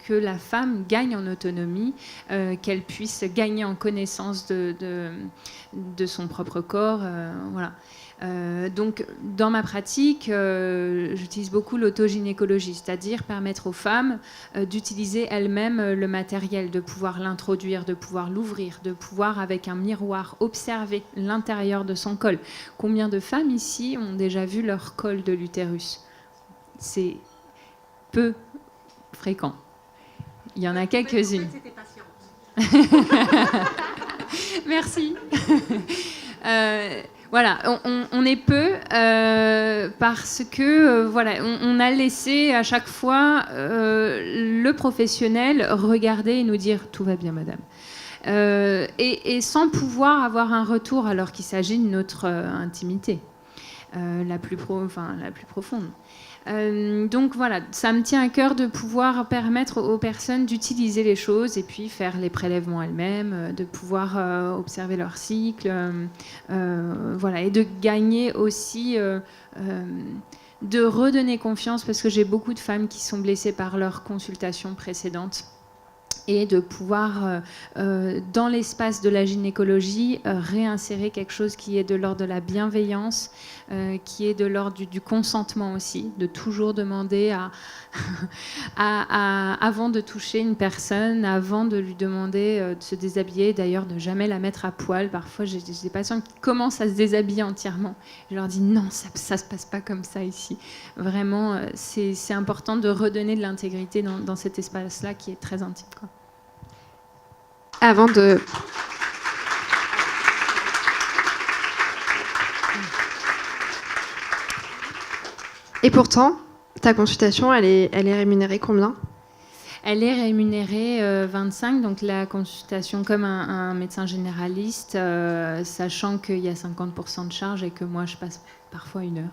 que la femme gagne en autonomie, qu'elle puisse gagner en connaissance de son propre corps. Voilà. Donc, dans ma pratique, j'utilise beaucoup l'autogynécologie, c'est-à-dire permettre aux femmes d'utiliser elles-mêmes le matériel, de pouvoir l'introduire, de pouvoir l'ouvrir, de pouvoir, avec un miroir, observer l'intérieur de son col. Combien de femmes ici ont déjà vu leur col de l'utérus? C'est peu fréquent. Il y en a quelques-unes. Merci. Voilà, on est peu parce que voilà, on a laissé à chaque fois le professionnel regarder et nous dire tout va bien, madame. Et sans pouvoir avoir un retour alors qu'il s'agit de notre intimité la plus profonde. Donc voilà, ça me tient à cœur de pouvoir permettre aux personnes d'utiliser les choses et puis faire les prélèvements elles-mêmes, de pouvoir observer leur cycle, voilà, et de gagner aussi, de redonner confiance parce que j'ai beaucoup de femmes qui sont blessées par leur consultation précédente. Et de pouvoir, dans l'espace de la gynécologie, réinsérer quelque chose qui est de l'ordre de la bienveillance, qui est de l'ordre du consentement aussi, de toujours demander avant de toucher une personne, avant de lui demander de se déshabiller, d'ailleurs de jamais la mettre à poil. Parfois, j'ai des patients qui commencent à se déshabiller entièrement. Je leur dis non, ça se passe pas comme ça ici. Vraiment, c'est important de redonner de l'intégrité dans cet espace-là qui est très intime, quoi. Avant de... Et pourtant, ta consultation, elle est rémunérée combien? Elle est rémunérée 25, donc la consultation comme un médecin généraliste, sachant qu'il y a 50% de charge et que moi, je passe parfois 1 heure.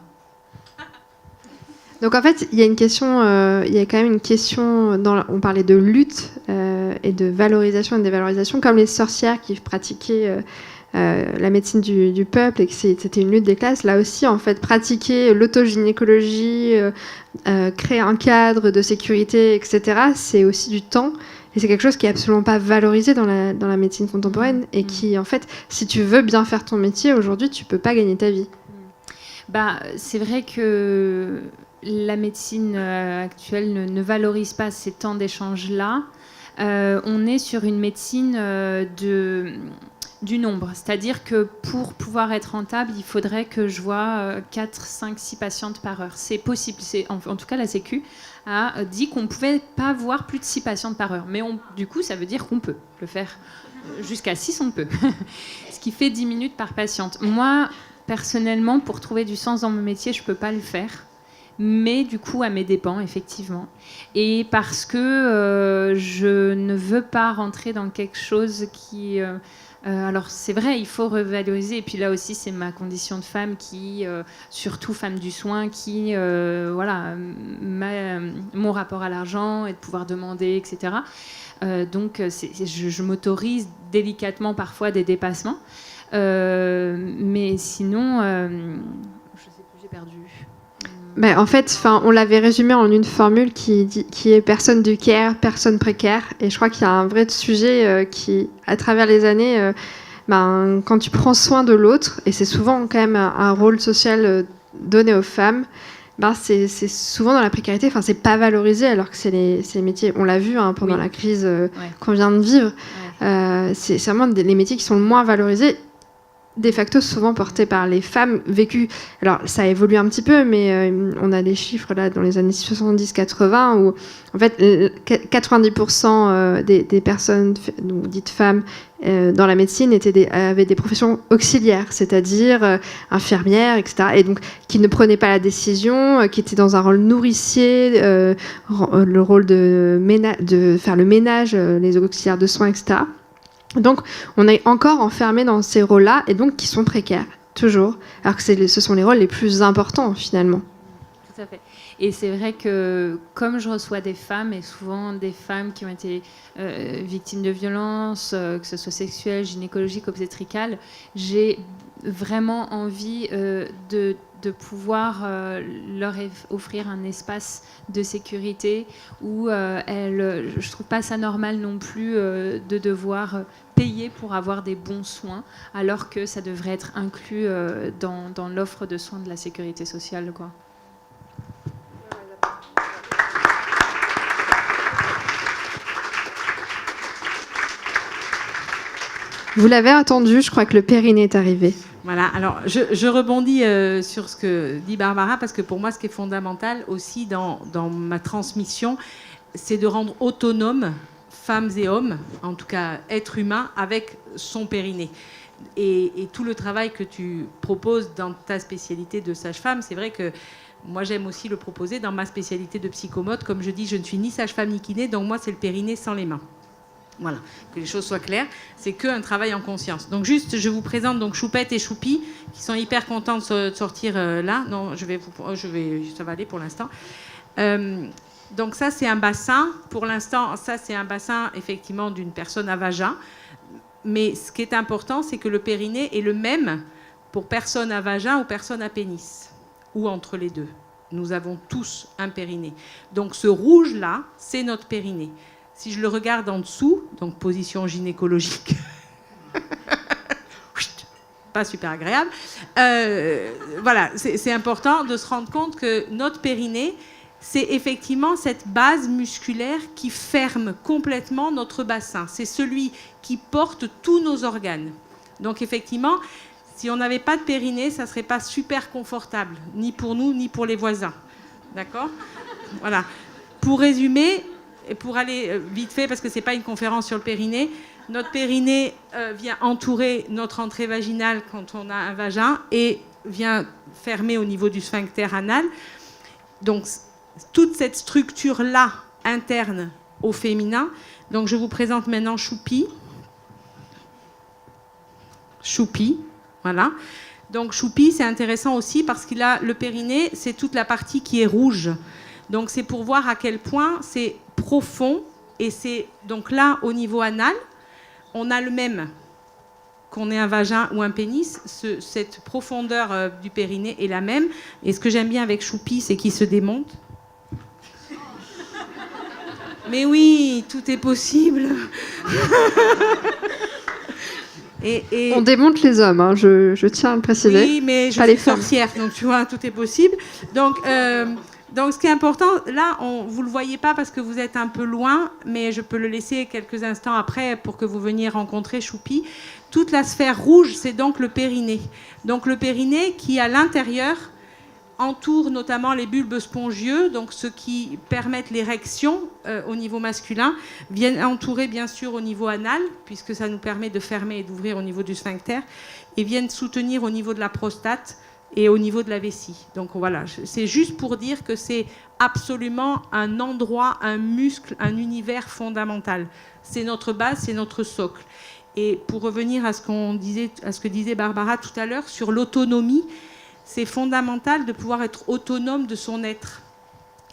Donc en fait, il y a une question, il y a quand même une question, on parlait de lutte et de valorisation et de dévalorisation, comme les sorcières qui pratiquaient la médecine du peuple et que c'était une lutte des classes. Là aussi, en fait, pratiquer l'autogynécologie, créer un cadre de sécurité, etc., c'est aussi du temps. Et c'est quelque chose qui est absolument pas valorisé dans la médecine contemporaine et qui, en fait, si tu veux bien faire ton métier, aujourd'hui, tu peux pas gagner ta vie. Bah, c'est vrai que la médecine actuelle ne valorise pas ces temps d'échange-là. On est sur une médecine du nombre. C'est-à-dire que pour pouvoir être rentable, il faudrait que je vois 4, 5, 6 patientes par heure. C'est possible. En tout cas, la Sécu a dit qu'on ne pouvait pas voir plus de 6 patientes par heure. Mais du coup, ça veut dire qu'on peut le faire. Jusqu'à 6, on peut. Ce qui fait 10 minutes par patiente. Moi, personnellement, pour trouver du sens dans mon métier, je ne peux pas le faire. Mais du coup, à mes dépens, effectivement. Et parce que je ne veux pas rentrer dans quelque chose qui... alors, c'est vrai, il faut revaloriser. Et puis là aussi, c'est ma condition de femme qui, surtout femme du soin, qui, voilà, mon rapport à l'argent et de pouvoir demander, etc. Donc, je m'autorise délicatement parfois des dépassements. Mais sinon, je sais plus, j'ai perdu. Ben, en fait, on l'avait résumé en une formule qui est personne du care, personne précaire. Et je crois qu'il y a un vrai sujet qui, à travers les années, quand tu prends soin de l'autre, et c'est souvent quand même un rôle social donné aux femmes, c'est souvent dans la précarité. Enfin, c'est pas valorisé alors que c'est les métiers. On l'a vu pendant la crise qu'on vient de vivre. C'est vraiment les métiers qui sont le moins valorisés. de facto souvent portées par les femmes, vécues. Alors ça évolue un petit peu, mais on a des chiffres là dans les années 70-80 où en fait 90% des personnes dites femmes dans la médecine avaient des professions auxiliaires, c'est-à-dire infirmières, etc. Et donc qui ne prenaient pas la décision, qui étaient dans un rôle nourricier, le rôle de faire le ménage, les auxiliaires de soins, etc. Donc, on est encore enfermé dans ces rôles-là, et donc qui sont précaires, toujours, alors que ce sont les rôles les plus importants, finalement. Tout à fait. Et c'est vrai que, comme je reçois des femmes, et souvent des femmes qui ont été victimes de violences, que ce soit sexuelles, gynécologiques, obstétricales, j'ai vraiment envie de pouvoir leur offrir un espace de sécurité où je trouve pas ça normal non plus de devoir payer pour avoir des bons soins, alors que ça devrait être inclus dans l'offre de soins de la sécurité sociale, quoi. Vous l'avez entendu, je crois que le périnée est arrivé. Voilà, alors je rebondis sur ce que dit Barbara, parce que pour moi, ce qui est fondamental aussi dans ma transmission, c'est de rendre autonomes femmes et hommes, en tout cas êtres humains, avec son périnée. Et tout le travail que tu proposes dans ta spécialité de sage-femme, c'est vrai que moi, j'aime aussi le proposer dans ma spécialité de psychomote. Comme je dis, je ne suis ni sage-femme ni kiné, donc moi, c'est le périnée sans les mains. Voilà, que les choses soient claires, c'est qu'un travail en conscience. Donc juste, je vous présente donc Choupette et Choupi, qui sont hyper contents de sortir là. Non, ça va aller pour l'instant. Donc ça, c'est un bassin. Pour l'instant, ça, c'est un bassin, effectivement, d'une personne à vagin. Mais ce qui est important, c'est que le périnée est le même pour personne à vagin ou personne à pénis, ou entre les deux. Nous avons tous un périnée. Donc ce rouge-là, c'est notre périnée. Si je le regarde en dessous, donc position gynécologique, pas super agréable, voilà, c'est important de se rendre compte que notre périnée, c'est effectivement cette base musculaire qui ferme complètement notre bassin. C'est celui qui porte tous nos organes. Donc effectivement, si on n'avait pas de périnée, ça ne serait pas super confortable, ni pour nous, ni pour les voisins. D'accord ? Voilà. Pour résumer, et pour aller vite fait, parce que ce n'est pas une conférence sur le périnée, notre périnée vient entourer notre entrée vaginale quand on a un vagin et vient fermer au niveau du sphincter anal. Donc, toute cette structure-là, interne au féminin. Donc, je vous présente maintenant Choupi. Choupi, voilà. Donc, Choupi, c'est intéressant aussi parce qu'il a le périnée, c'est toute la partie qui est rouge. Donc, c'est pour voir à quel point c'est profond. Et c'est donc là, au niveau anal, on a le même qu'on ait un vagin ou un pénis. Cette profondeur du périnée est la même. Et ce que j'aime bien avec Choupi, c'est qu'il se démonte. Mais oui, tout est possible. On démonte les hommes, hein, je tiens à le préciser. Oui, mais je suis sorcière, donc tu vois, tout est possible. Donc ce qui est important, là, vous ne le voyez pas parce que vous êtes un peu loin, mais je peux le laisser quelques instants après pour que vous veniez rencontrer Choupi. Toute la sphère rouge, c'est donc le périnée. Donc le périnée qui, à l'intérieur, entoure notamment les bulbes spongieux, donc ceux qui permettent l'érection au niveau masculin, viennent entourer bien sûr au niveau anal, puisque ça nous permet de fermer et d'ouvrir au niveau du sphincter, et viennent soutenir au niveau de la prostate et au niveau de la vessie. Donc voilà, c'est juste pour dire que c'est absolument un endroit, un muscle, un univers fondamental. C'est notre base, c'est notre socle. Et pour revenir à ce que disait Barbara tout à l'heure sur l'autonomie, c'est fondamental de pouvoir être autonome de son être.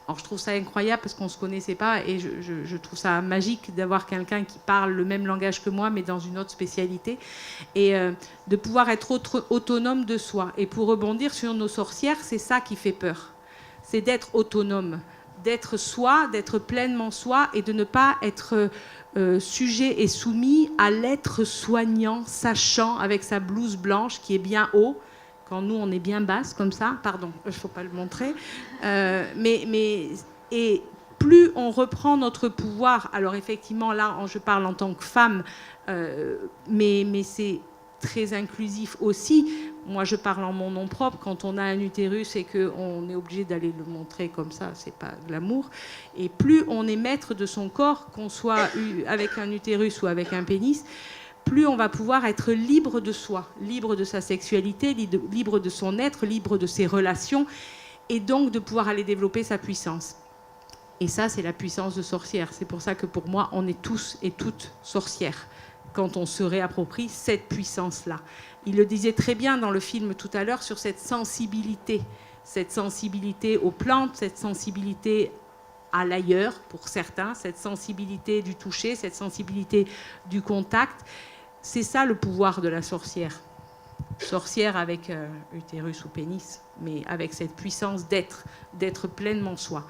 Alors je trouve ça incroyable parce qu'on ne se connaissait pas et je trouve ça magique d'avoir quelqu'un qui parle le même langage que moi mais dans une autre spécialité et de pouvoir être autonome de soi. Et pour rebondir sur nos sorcières, c'est ça qui fait peur. C'est d'être autonome, d'être soi, d'être pleinement soi et de ne pas être sujet et soumis à l'être soignant, sachant avec sa blouse blanche qui est bien haut. Quand nous, on est bien basse, comme ça, pardon, il ne faut pas le montrer. Et plus on reprend notre pouvoir, alors effectivement, là, je parle en tant que femme, mais c'est très inclusif aussi. Moi, je parle en mon nom propre. Quand on a un utérus et qu'on est obligé d'aller le montrer comme ça, c'est pas glamour. Et plus on est maître de son corps, qu'on soit avec un utérus ou avec un pénis, plus on va pouvoir être libre de soi, libre de sa sexualité, libre de son être, libre de ses relations, et donc de pouvoir aller développer sa puissance. Et ça, c'est la puissance de sorcière. C'est pour ça que pour moi, on est tous et toutes sorcières quand on se réapproprie cette puissance-là. Il le disait très bien dans le film tout à l'heure sur cette sensibilité aux plantes, cette sensibilité à l'ailleurs pour certains, cette sensibilité du toucher, cette sensibilité du contact. C'est ça le pouvoir de la sorcière. Sorcière avec utérus ou pénis, mais avec cette puissance d'être pleinement soi.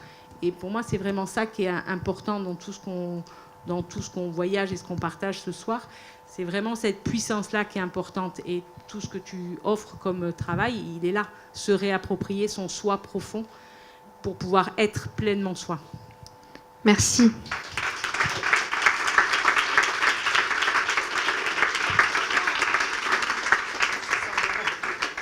Et pour moi, c'est vraiment ça qui est important dans tout ce qu'on voyage et ce qu'on partage ce soir. C'est vraiment cette puissance-là qui est importante. Et tout ce que tu offres comme travail, il est là. Se réapproprier son soi profond pour pouvoir être pleinement soi. Merci.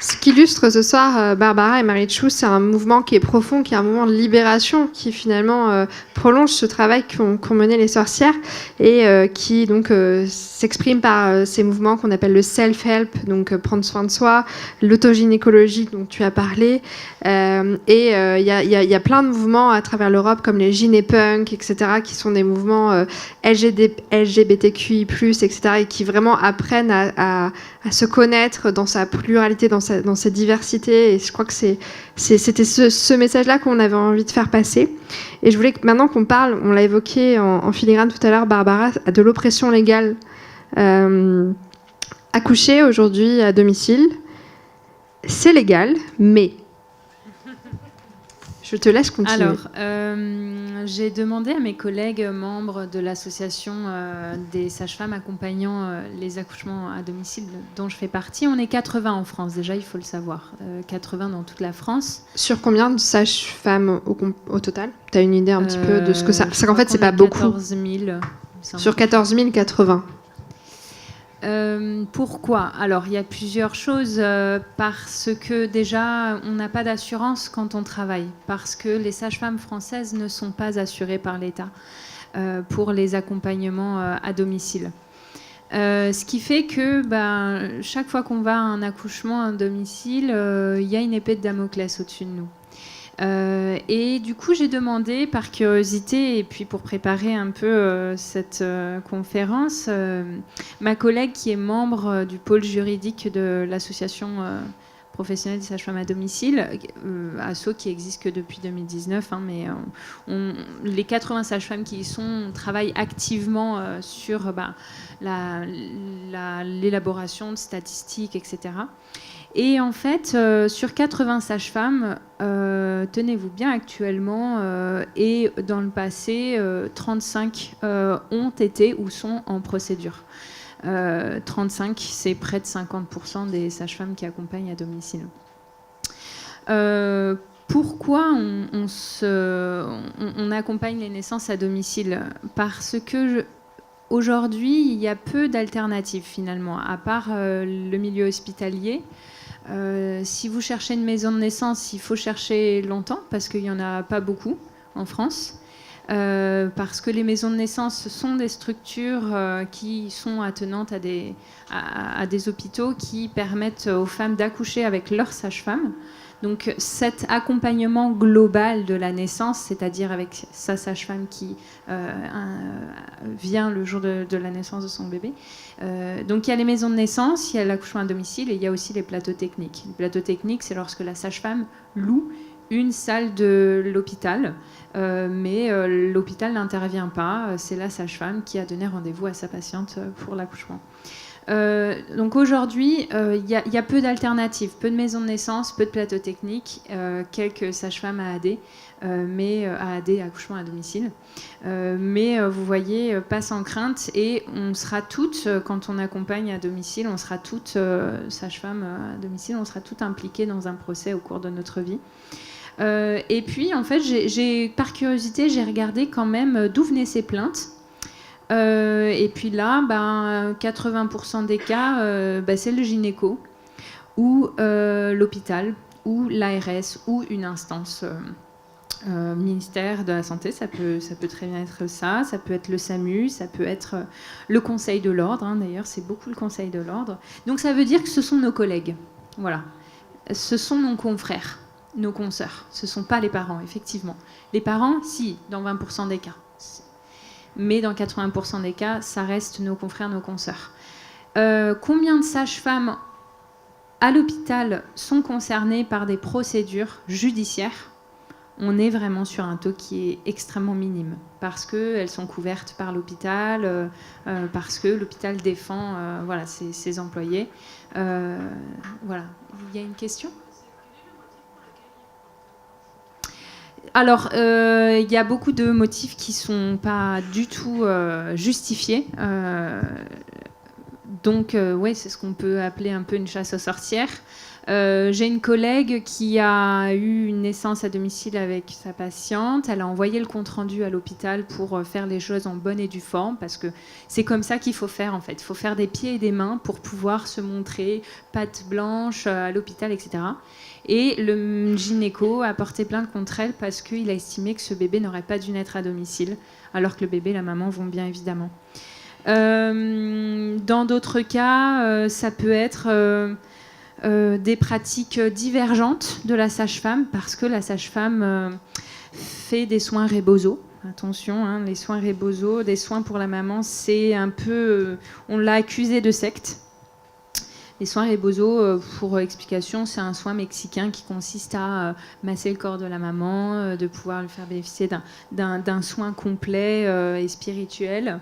Ce qu'illustre ce soir Barbara et Marichou, c'est un mouvement qui est profond, qui est un mouvement de libération, qui finalement prolonge ce travail qu'ont mené les sorcières et qui donc s'exprime par ces mouvements qu'on appelle le self-help, donc prendre soin de soi, l'autogynécologie dont tu as parlé, et il y a plein de mouvements à travers l'Europe comme les gynépunks, etc., qui sont des mouvements LGBTQI+, etc., et qui vraiment apprennent à se connaître dans sa pluralité, dans sa diversité. Et je crois que c'était ce message-là qu'on avait envie de faire passer. Et je voulais que maintenant qu'on parle, on l'a évoqué en filigrane tout à l'heure, Barbara, de l'oppression légale. Accoucher aujourd'hui à domicile, c'est légal, mais... Je te laisse continuer. Alors, j'ai demandé à mes collègues membres de l'association des sages-femmes accompagnant les accouchements à domicile dont je fais partie. On est 80 en France, déjà, il faut le savoir. 80 dans toute la France. Sur combien de sages-femmes au total ? Tu as une idée un petit peu de ce que ça... Parce qu'en fait, c'est pas beaucoup. 14 000. Sur 14 000, 80. Pourquoi ? Alors, il y a plusieurs choses. Parce que déjà, on n'a pas d'assurance quand on travaille. Parce que les sages-femmes françaises ne sont pas assurées par l'État pour les accompagnements à domicile. Ce qui fait que chaque fois qu'on va à un accouchement à domicile, il y a une épée de Damoclès au-dessus de nous. Et du coup, j'ai demandé par curiosité et puis pour préparer un peu cette conférence, ma collègue qui est membre du pôle juridique de l'association professionnelle des sages-femmes à domicile, asso qui existe que depuis 2019, mais les 80 sages-femmes qui y sont travaillent activement sur l'élaboration de statistiques, etc. Et en fait, sur 80 sages-femmes, tenez-vous bien actuellement, et dans le passé, 35 ont été ou sont en procédure. 35, c'est près de 50% des sages-femmes qui accompagnent à domicile. Pourquoi on accompagne les naissances à domicile ? Parce que aujourd'hui, il y a peu d'alternatives finalement, à part le milieu hospitalier. Si vous cherchez une maison de naissance, il faut chercher longtemps parce qu'il n'y en a pas beaucoup en France. Parce que les maisons de naissance sont des structures qui sont attenantes à des hôpitaux qui permettent aux femmes d'accoucher avec leur sage-femme. Donc cet accompagnement global de la naissance, c'est-à-dire avec sa sage-femme qui vient le jour de la naissance de son bébé. Donc il y a les maisons de naissance, il y a l'accouchement à domicile et il y a aussi les plateaux techniques. Les plateaux techniques, c'est lorsque la sage-femme loue une salle de l'hôpital, mais l'hôpital n'intervient pas, c'est la sage-femme qui a donné rendez-vous à sa patiente pour l'accouchement. Donc aujourd'hui, il y a peu d'alternatives, peu de maisons de naissance, peu de plateaux techniques, quelques sages-femmes AAD, mais AAD, accouchement à domicile. Mais vous voyez, pas sans crainte, et on sera toutes, quand on accompagne à domicile, on sera toutes sages-femmes à domicile, on sera toutes impliquées dans un procès au cours de notre vie. Et puis, en fait, par curiosité, j'ai regardé quand même d'où venaient ces plaintes. Et puis là, 80% des cas, c'est le gynéco ou l'hôpital ou l'ARS ou une instance ministère de la Santé. Ça peut très bien être ça. Ça peut être le SAMU, ça peut être le Conseil de l'Ordre. D'ailleurs, c'est beaucoup le Conseil de l'Ordre. Donc ça veut dire que ce sont nos collègues. Voilà. Ce sont nos confrères, nos consoeurs. Ce ne sont pas les parents, effectivement. Les parents, si, dans 20% des cas. Mais dans 80% des cas, ça reste nos confrères, nos consoeurs. Combien de sages-femmes à l'hôpital sont concernées par des procédures judiciaires ? On est vraiment sur un taux qui est extrêmement minime, parce qu'elles sont couvertes par l'hôpital, parce que l'hôpital défend ses employés. Voilà. Il y a une question ? Alors, il y a beaucoup de motifs qui ne sont pas du tout justifiés. Donc, oui, c'est ce qu'on peut appeler un peu une chasse aux sorcières. J'ai une collègue qui a eu une naissance à domicile avec sa patiente. Elle a envoyé le compte-rendu à l'hôpital pour faire les choses en bonne et due forme, parce que c'est comme ça qu'il faut faire, en fait. Il faut faire des pieds et des mains pour pouvoir se montrer patte blanche à l'hôpital, etc. Et le gynéco a porté plainte contre elle parce qu'il a estimé que ce bébé n'aurait pas dû naître à domicile, alors que le bébé et la maman vont bien, évidemment. Dans d'autres cas, ça peut être des pratiques divergentes de la sage-femme, parce que la sage-femme fait des soins rebozo. Attention, les soins rebozo, des soins pour la maman, c'est un peu... on l'a accusé de secte. Les soins rebozo, pour explication, c'est un soin mexicain qui consiste à masser le corps de la maman, de pouvoir lui faire bénéficier d'un soin complet et spirituel.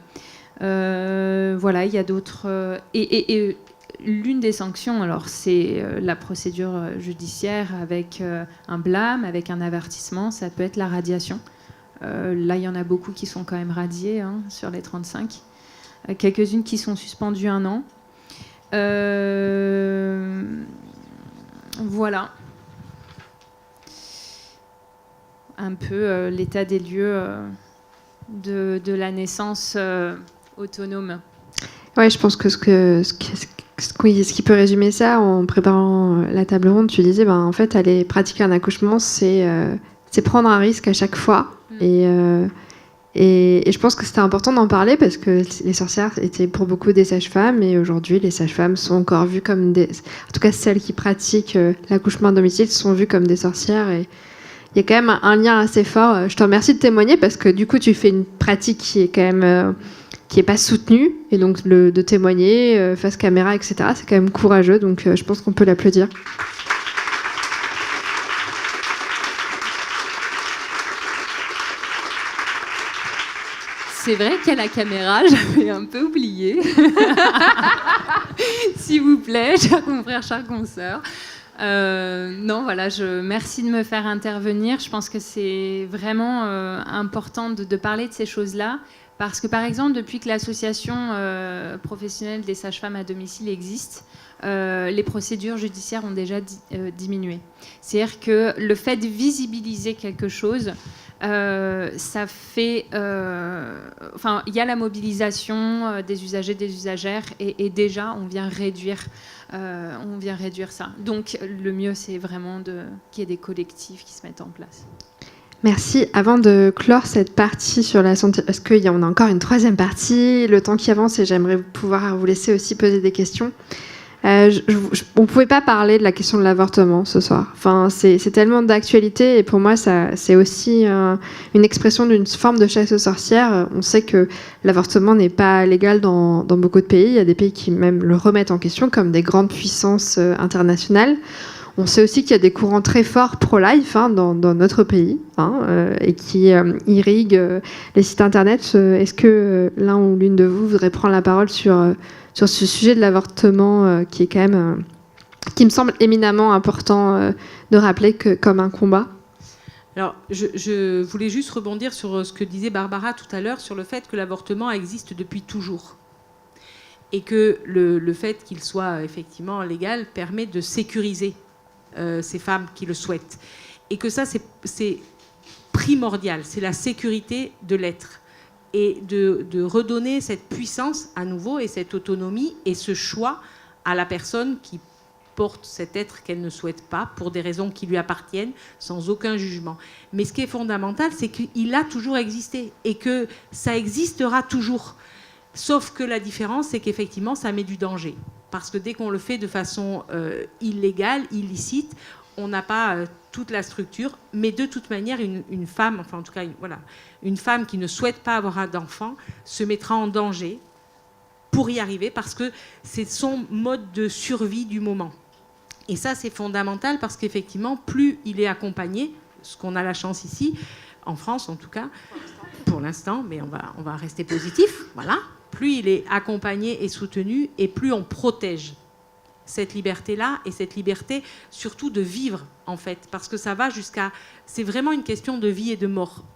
Voilà, il y a d'autres... Et l'une des sanctions, alors, c'est la procédure judiciaire avec un blâme, avec un avertissement. Ça peut être la radiation. Là, il y en a beaucoup qui sont quand même radiées, sur les 35. Quelques-unes qui sont suspendues 1 an. Voilà. Un peu l'état des lieux de la naissance autonome. Ouais, je pense que ce qui peut résumer ça, en préparant la table ronde, tu disais, en fait, aller pratiquer un accouchement, c'est prendre un risque à chaque fois. Et je pense que c'était important d'en parler, parce que les sorcières étaient pour beaucoup des sages-femmes, et aujourd'hui, les sages-femmes sont encore vues comme des... En tout cas, celles qui pratiquent l'accouchement à domicile sont vues comme des sorcières. Et il y a quand même un lien assez fort. Je te remercie de témoigner, parce que du coup, tu fais une pratique qui est quand même... qui n'est pas soutenue, et donc de témoigner face caméra, etc., c'est quand même courageux, donc je pense qu'on peut l'applaudir. C'est vrai qu'à la caméra, j'avais un peu oublié. S'il vous plaît, chers confrères, chers consoeurs. Non, voilà, merci de me faire intervenir. Je pense que c'est vraiment important de parler de ces choses-là. Parce que, par exemple, depuis que l'association professionnelle des sages-femmes à domicile existe, les procédures judiciaires ont déjà diminué. C'est-à-dire que le fait de visibiliser quelque chose, ça fait... il y a la mobilisation des usagers, des usagères, et déjà, on vient réduire ça. Donc, le mieux, c'est vraiment qu'il y ait des collectifs qui se mettent en place. Merci. Avant de clore cette partie sur la santé, parce qu'on a encore une 3e partie, le temps qui avance, et j'aimerais pouvoir vous laisser aussi poser des questions. On ne pouvait pas parler de la question de l'avortement ce soir. Enfin, c'est tellement d'actualité, et pour moi, c'est aussi une expression d'une forme de chasse aux sorcières. On sait que l'avortement n'est pas légal dans beaucoup de pays. Il y a des pays qui même le remettent en question, comme des grandes puissances internationales. On sait aussi qu'il y a des courants très forts pro-life dans notre pays, et qui irriguent les sites internet. Est-ce que l'un ou l'une de vous voudrait prendre la parole sur ce sujet de l'avortement, qui est quand même, qui me semble éminemment important de rappeler comme un combat? Alors, je voulais juste rebondir sur ce que disait Barbara tout à l'heure, sur le fait que l'avortement existe depuis toujours. Et que le fait qu'il soit effectivement légal permet de sécuriser ces femmes qui le souhaitent. Et que ça, c'est primordial, c'est la sécurité de l'être. et de redonner cette puissance à nouveau et cette autonomie et ce choix à la personne qui porte cet être qu'elle ne souhaite pas pour des raisons qui lui appartiennent sans aucun jugement. Mais ce qui est fondamental, c'est qu'il a toujours existé et que ça existera toujours. Sauf que la différence, c'est qu'effectivement, ça met du danger. Parce que dès qu'on le fait de façon illégale, illicite, on n'a pas toute la structure. Mais de toute manière, une femme, enfin en tout cas, une femme qui ne souhaite pas avoir d'enfant se mettra en danger pour y arriver parce que c'est son mode de survie du moment. Et ça, c'est fondamental parce qu'effectivement, plus il est accompagné, ce qu'on a la chance ici, en France en tout cas, pour l'instant, mais on va rester positif, voilà. Plus il est accompagné et soutenu, et plus on protège cette liberté-là, et cette liberté surtout de vivre, en fait, parce que ça va jusqu'à... C'est vraiment une question de vie et de mort,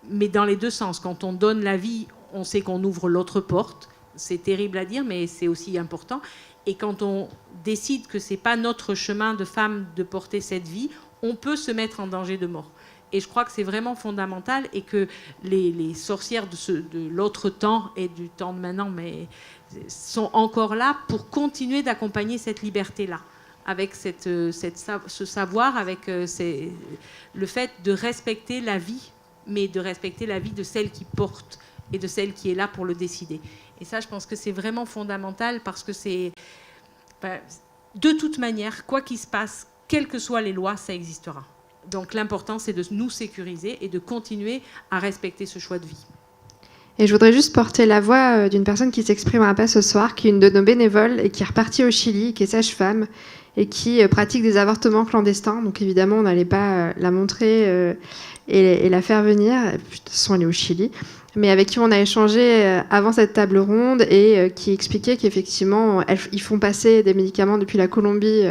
mais dans les deux sens. Quand on donne la vie, on sait qu'on ouvre l'autre porte. C'est terrible à dire, mais c'est aussi important. Et quand on décide que ce n'est pas notre chemin de femme de porter cette vie, on peut se mettre en danger de mort. Et je crois que c'est vraiment fondamental et que les sorcières de l'autre temps et du temps de maintenant sont encore là pour continuer d'accompagner cette liberté-là, avec ce savoir, avec le fait de respecter la vie, mais de respecter la vie de celle qui porte et de celle qui est là pour le décider. Et ça, je pense que c'est vraiment fondamental parce que c'est... de toute manière, quoi qu'il se passe, quelles que soient les lois, ça existera. Donc l'important, c'est de nous sécuriser et de continuer à respecter ce choix de vie. Et je voudrais juste porter la voix d'une personne qui s'exprimera pas ce soir, qui est une de nos bénévoles et qui est repartie au Chili, qui est sage-femme et qui pratique des avortements clandestins. Donc évidemment, on n'allait pas la montrer et la faire venir. De toute façon, elle est au Chili. Mais avec qui on a échangé avant cette table ronde et qui expliquait qu'effectivement, ils font passer des médicaments depuis la Colombie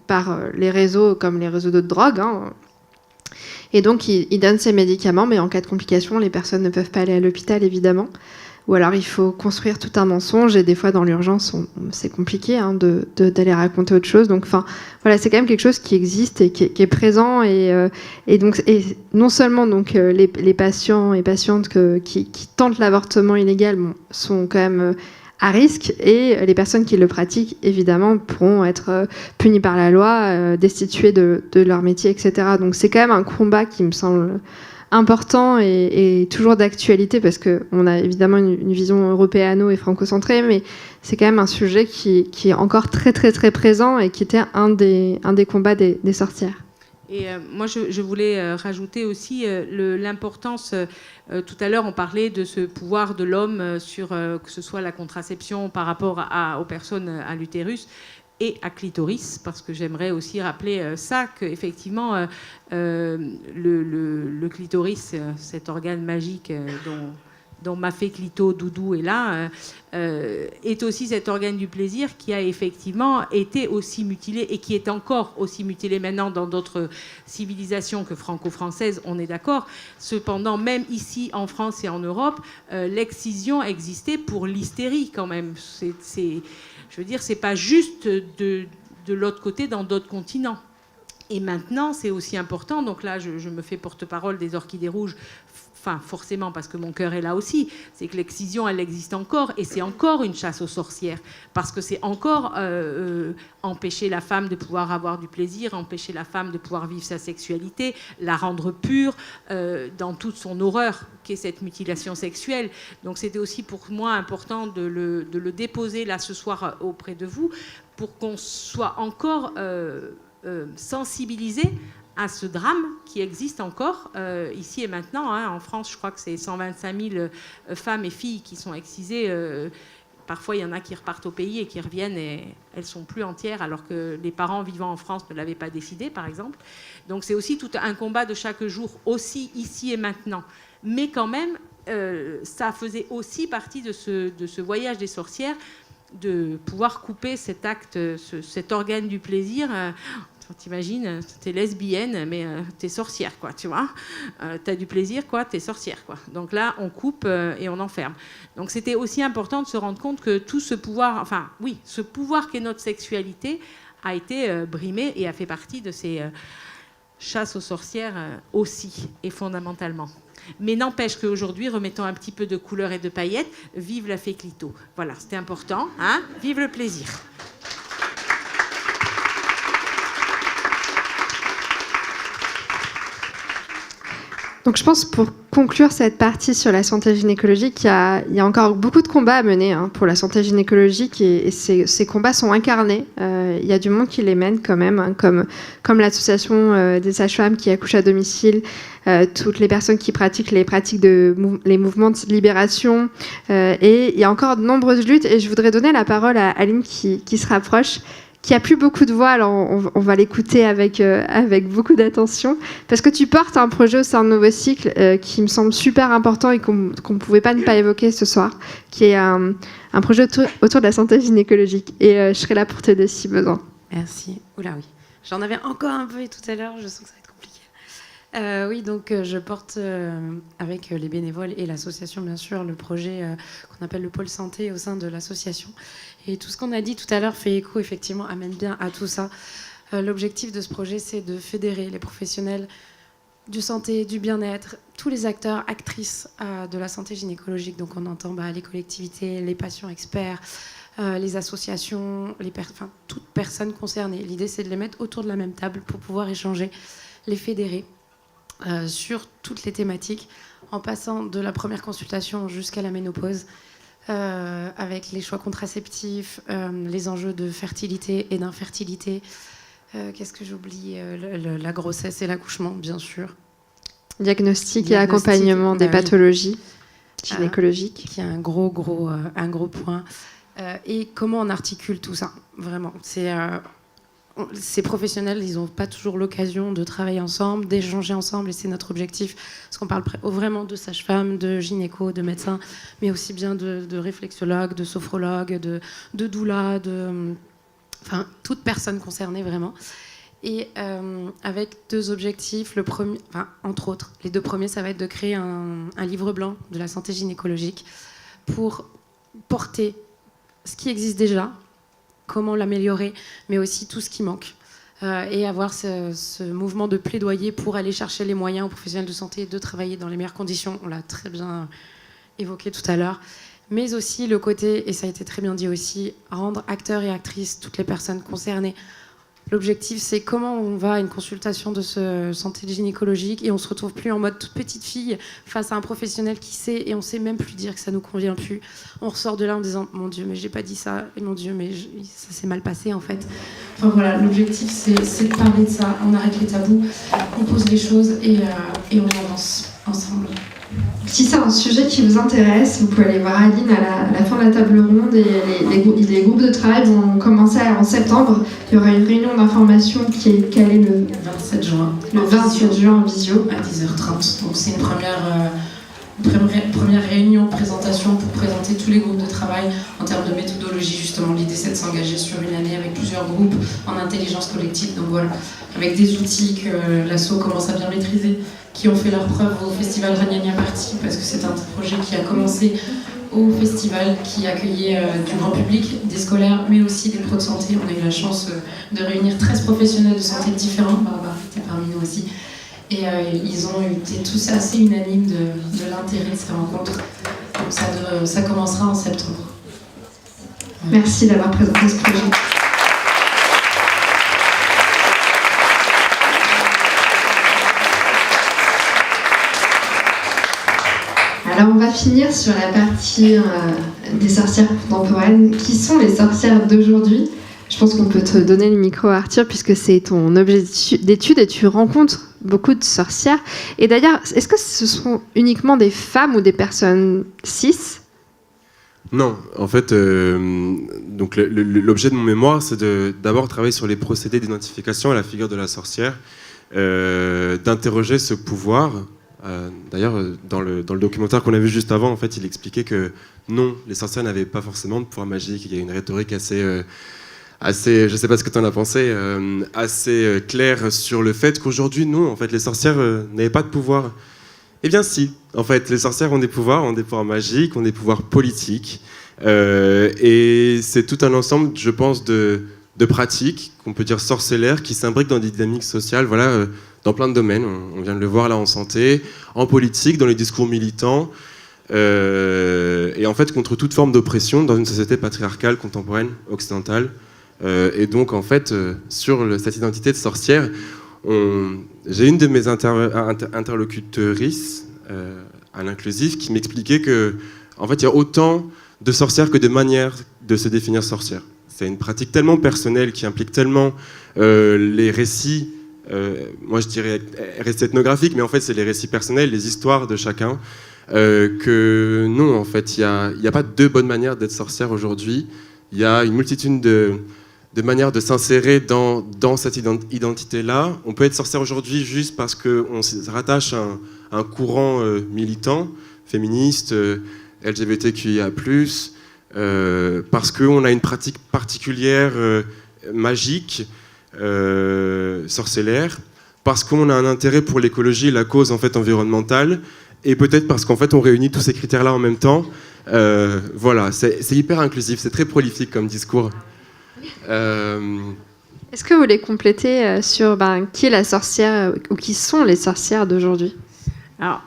par les réseaux, comme les réseaux de drogue. Hein. Et donc, ils donnent ces médicaments, mais en cas de complications, les personnes ne peuvent pas aller à l'hôpital, évidemment. Ou alors, il faut construire tout un mensonge. Et des fois, dans l'urgence, c'est compliqué d'aller raconter autre chose. Donc, voilà, c'est quand même quelque chose qui existe et qui est présent. Et donc, non seulement donc, les patients et patientes qui tentent l'avortement illégal sont quand même à risque. Et les personnes qui le pratiquent, évidemment, pourront être punies par la loi, destituées de leur métier, etc. Donc, c'est quand même un combat qui me semble important et toujours d'actualité parce qu'on a évidemment une vision européano et franco-centrée, mais c'est quand même un sujet qui est encore très très très présent et qui était un des combats des sorcières. Et moi, je voulais rajouter aussi l'importance, tout à l'heure on parlait de ce pouvoir de l'homme sur que ce soit la contraception par rapport aux personnes à l'utérus, et à clitoris, parce que j'aimerais aussi rappeler ça, qu'effectivement, le clitoris, cet organe magique dont m'a fait Clito, Doudou est là, est aussi cet organe du plaisir qui a effectivement été aussi mutilé et qui est encore aussi mutilé maintenant dans d'autres civilisations que franco-françaises, on est d'accord. Cependant, même ici en France et en Europe, l'excision existait pour l'hystérie quand même. Je veux dire, c'est pas juste de l'autre côté, dans d'autres continents. Et maintenant, c'est aussi important, donc là, je me fais porte-parole des Orchidées Rouges, enfin, forcément, parce que mon cœur est là aussi, c'est que l'excision, elle existe encore, et c'est encore une chasse aux sorcières, parce que c'est encore empêcher la femme de pouvoir avoir du plaisir, empêcher la femme de pouvoir vivre sa sexualité, la rendre pure dans toute son horreur, qu'est cette mutilation sexuelle. Donc c'était aussi pour moi important de le déposer là ce soir auprès de vous, pour qu'on soit encore sensibilisé à ce drame qui existe encore ici et maintenant. Hein. En France, je crois que c'est 125 000 femmes et filles qui sont excisées. Parfois, il y en a qui repartent au pays et qui reviennent et elles ne sont plus entières, alors que les parents vivant en France ne l'avaient pas décidé, par exemple. Donc c'est aussi tout un combat de chaque jour, aussi ici et maintenant. Mais quand même, ça faisait aussi partie de ce voyage des sorcières, de pouvoir couper cet acte, cet organe du plaisir. T'imagines, t'es lesbienne, mais t'es sorcière, quoi, tu vois. T'as du plaisir, quoi, t'es sorcière, quoi. Donc là, on coupe et on enferme. Donc c'était aussi important de se rendre compte que tout ce pouvoir, enfin, oui, ce pouvoir qu'est notre sexualité a été brimé et a fait partie de ces chasses aux sorcières aussi, et fondamentalement. Mais n'empêche qu'aujourd'hui, remettons un petit peu de couleur et de paillettes. Vive la fée Clito. Voilà, c'était important. Hein, vive le plaisir. Donc je pense pour conclure cette partie sur la santé gynécologique, il y a encore beaucoup de combats à mener pour la santé gynécologique et ces combats sont incarnés. Il y a du monde qui les mène quand même, comme l'association des sages-femmes qui accouchent à domicile, toutes les personnes qui pratiquent les mouvements de libération. Et il y a encore de nombreuses luttes et je voudrais donner la parole à Aline qui se rapproche, qui a plus beaucoup de voix, alors on va l'écouter avec beaucoup d'attention, parce que tu portes un projet au sein de Nouveau Cycle qui me semble super important et qu'on ne pouvait pas ne pas évoquer ce soir, qui est un projet autour de la santé gynécologique. Et je serai là pour t'aider si besoin. Merci. Oula, oui. J'en avais encore un peu tout à l'heure, je sens que ça va être compliqué. Oui, donc je porte avec les bénévoles et l'association, bien sûr, le projet qu'on appelle le pôle santé au sein de l'association. Et tout ce qu'on a dit tout à l'heure fait écho, effectivement, amène bien à tout ça. L'objectif de ce projet, c'est de fédérer les professionnels du santé, du bien-être, tous les acteurs, actrices de la santé gynécologique. Donc on entend les collectivités, les patients experts, les associations, toutes personnes concernées. L'idée, c'est de les mettre autour de la même table pour pouvoir échanger, les fédérer sur toutes les thématiques, en passant de la première consultation jusqu'à la ménopause, avec les choix contraceptifs, les enjeux de fertilité et d'infertilité. Qu'est-ce que j'oublie la grossesse et l'accouchement, bien sûr. Diagnostic et accompagnement des pathologies gynécologiques. Qui est un gros point. Et comment on articule tout ça, vraiment. Ces professionnels, ils n'ont pas toujours l'occasion de travailler ensemble, d'échanger ensemble, et c'est notre objectif. Parce qu'on parle vraiment de sages-femmes, de gynéco, de médecins, mais aussi bien de réflexologues, de sophrologues, de doulas, toute personne concernée vraiment. Et avec deux objectifs, le premier, entre autres, les deux premiers, ça va être de créer un livre blanc de la santé gynécologique pour porter ce qui existe déjà, comment l'améliorer, mais aussi tout ce qui manque. Et avoir ce mouvement de plaidoyer pour aller chercher les moyens aux professionnels de santé de travailler dans les meilleures conditions. On l'a très bien évoqué tout à l'heure. Mais aussi le côté, et ça a été très bien dit aussi, rendre acteurs et actrices toutes les personnes concernées. L'objectif, c'est comment on va à une consultation de santé gynécologique et on se retrouve plus en mode toute petite fille face à un professionnel qui sait et on sait même plus dire que ça nous convient plus. On ressort de là en disant mon Dieu, mais j'ai pas dit ça, et mon Dieu, mais ça s'est mal passé en fait. Enfin voilà, l'objectif, c'est de parler de ça. On arrête les tabous, on pose les choses et on avance ensemble. Si c'est un sujet qui vous intéresse, vous pouvez aller voir Aline à la fin de la table ronde et les groupes de travail vont commencer en septembre. Il y aura une réunion d'information qui est calée le 27 juin. Le 27 juin en visio. À 10h30. Donc c'est une première réunion, présentation pour présenter tous les groupes de travail en termes de méthodologie. Justement, l'idée c'est de s'engager sur une année avec plusieurs groupes en intelligence collective. Donc voilà, avec des outils que l'asso commence à bien maîtriser, qui ont fait leur preuve au festival Ragnagna Party, parce que c'est un projet qui a commencé au festival, qui accueillait du grand public, des scolaires, mais aussi des pros de santé. On a eu la chance de réunir 13 professionnels de santé différents, Barbara était parmi nous aussi, et ils ont été tous assez unanimes de l'intérêt de ces rencontres. Donc ça commencera en septembre. Merci d'avoir présenté ce projet. Alors on va finir sur la partie des sorcières contemporaines. Qui sont les sorcières d'aujourd'hui ? Je pense qu'on peut te donner le micro, Arthur, puisque c'est ton objet d'étude et tu rencontres beaucoup de sorcières. Et d'ailleurs, est-ce que ce sont uniquement des femmes ou des personnes cis ? Non, en fait, donc l'objet de mon mémoire, c'est d'abord travailler sur les procédés d'identification à la figure de la sorcière, d'interroger ce pouvoir. D'ailleurs, dans le documentaire qu'on a vu juste avant, en fait, il expliquait que non, les sorcières n'avaient pas forcément de pouvoir magique. Il y a une rhétorique assez, je ne sais pas ce que tu en as pensé, assez claire sur le fait qu'aujourd'hui, non, en fait, les sorcières n'avaient pas de pouvoir. Eh bien si, en fait, les sorcières ont des pouvoirs magiques, ont des pouvoirs politiques, et c'est tout un ensemble, je pense, de pratiques, qu'on peut dire sorcellaires, qui s'imbriquent dans des dynamiques sociales, voilà, dans plein de domaines. On vient de le voir là en santé, en politique, dans les discours militants, et en fait contre toute forme d'oppression dans une société patriarcale, contemporaine, occidentale. Et donc en fait, sur cette identité de sorcière, j'ai une de mes interlocutrices à l'inclusif qui m'expliquait que en fait, il y a autant de sorcières que de manières de se définir sorcière. C'est une pratique tellement personnelle qui implique tellement les récits, moi je dirais récits ethnographiques, mais en fait c'est les récits personnels, les histoires de chacun, que non, en fait, il n'y a pas deux bonnes manières d'être sorcière aujourd'hui. Il y a une multitude de manières de s'insérer dans cette identité-là. On peut être sorcière aujourd'hui juste parce qu'on se rattache à un courant militant, féministe, LGBTQIA+, parce qu'on a une pratique particulière, magique, sorcellaire, parce qu'on a un intérêt pour l'écologie et la cause en fait, environnementale, et peut-être parce qu'en fait on réunit tous ces critères-là en même temps. Voilà, c'est hyper inclusif, c'est très prolifique comme discours. Est-ce que vous voulez compléter sur qui est la sorcière ou qui sont les sorcières d'aujourd'hui ? Alors,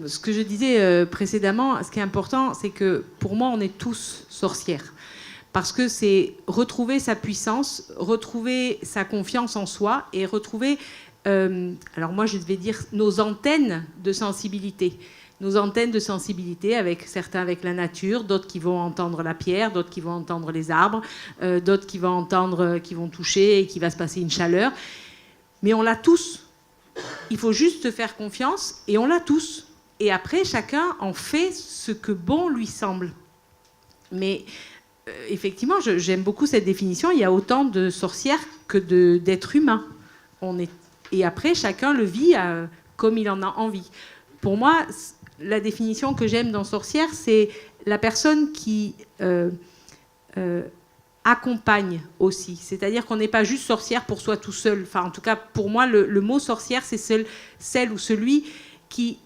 ce que je disais précédemment, ce qui est important, c'est que pour moi, on est tous sorcières. Parce que c'est retrouver sa puissance, retrouver sa confiance en soi et retrouver, alors moi je vais dire, nos antennes de sensibilité. Nos antennes de sensibilité, avec certains avec la nature, d'autres qui vont entendre la pierre, d'autres qui vont entendre les arbres, d'autres qui vont entendre, qui vont toucher et qui va se passer une chaleur. Mais on l'a tous. Il faut juste se faire confiance et on l'a tous. Et après, chacun en fait ce que bon lui semble. Mais effectivement, j'aime beaucoup cette définition. Il y a autant de sorcières que d'êtres humains. Et après, chacun le vit comme il en a envie. Pour moi, la définition que j'aime dans sorcière, c'est la personne qui accompagne aussi. C'est-à-dire qu'on n'est pas juste sorcière pour soi tout seul. Enfin, en tout cas, pour moi, le mot sorcière, c'est celle ou celui qui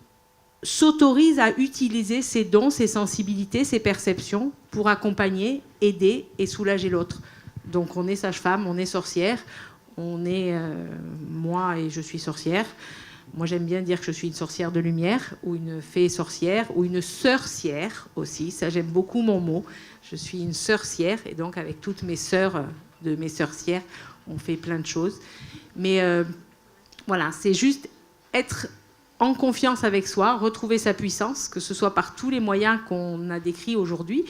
s'autorise à utiliser ses dons, ses sensibilités, ses perceptions pour accompagner, aider et soulager l'autre. Donc on est sage-femme, on est sorcière, on est moi et je suis sorcière. Moi j'aime bien dire que je suis une sorcière de lumière ou une fée sorcière ou une sœurcière aussi. Ça j'aime beaucoup mon mot. Je suis une sœurcière et donc avec toutes mes sœurs de mes sœurcières, on fait plein de choses. Mais voilà, c'est juste être en confiance avec soi, retrouver sa puissance, que ce soit par tous les moyens qu'on a décrits aujourd'hui,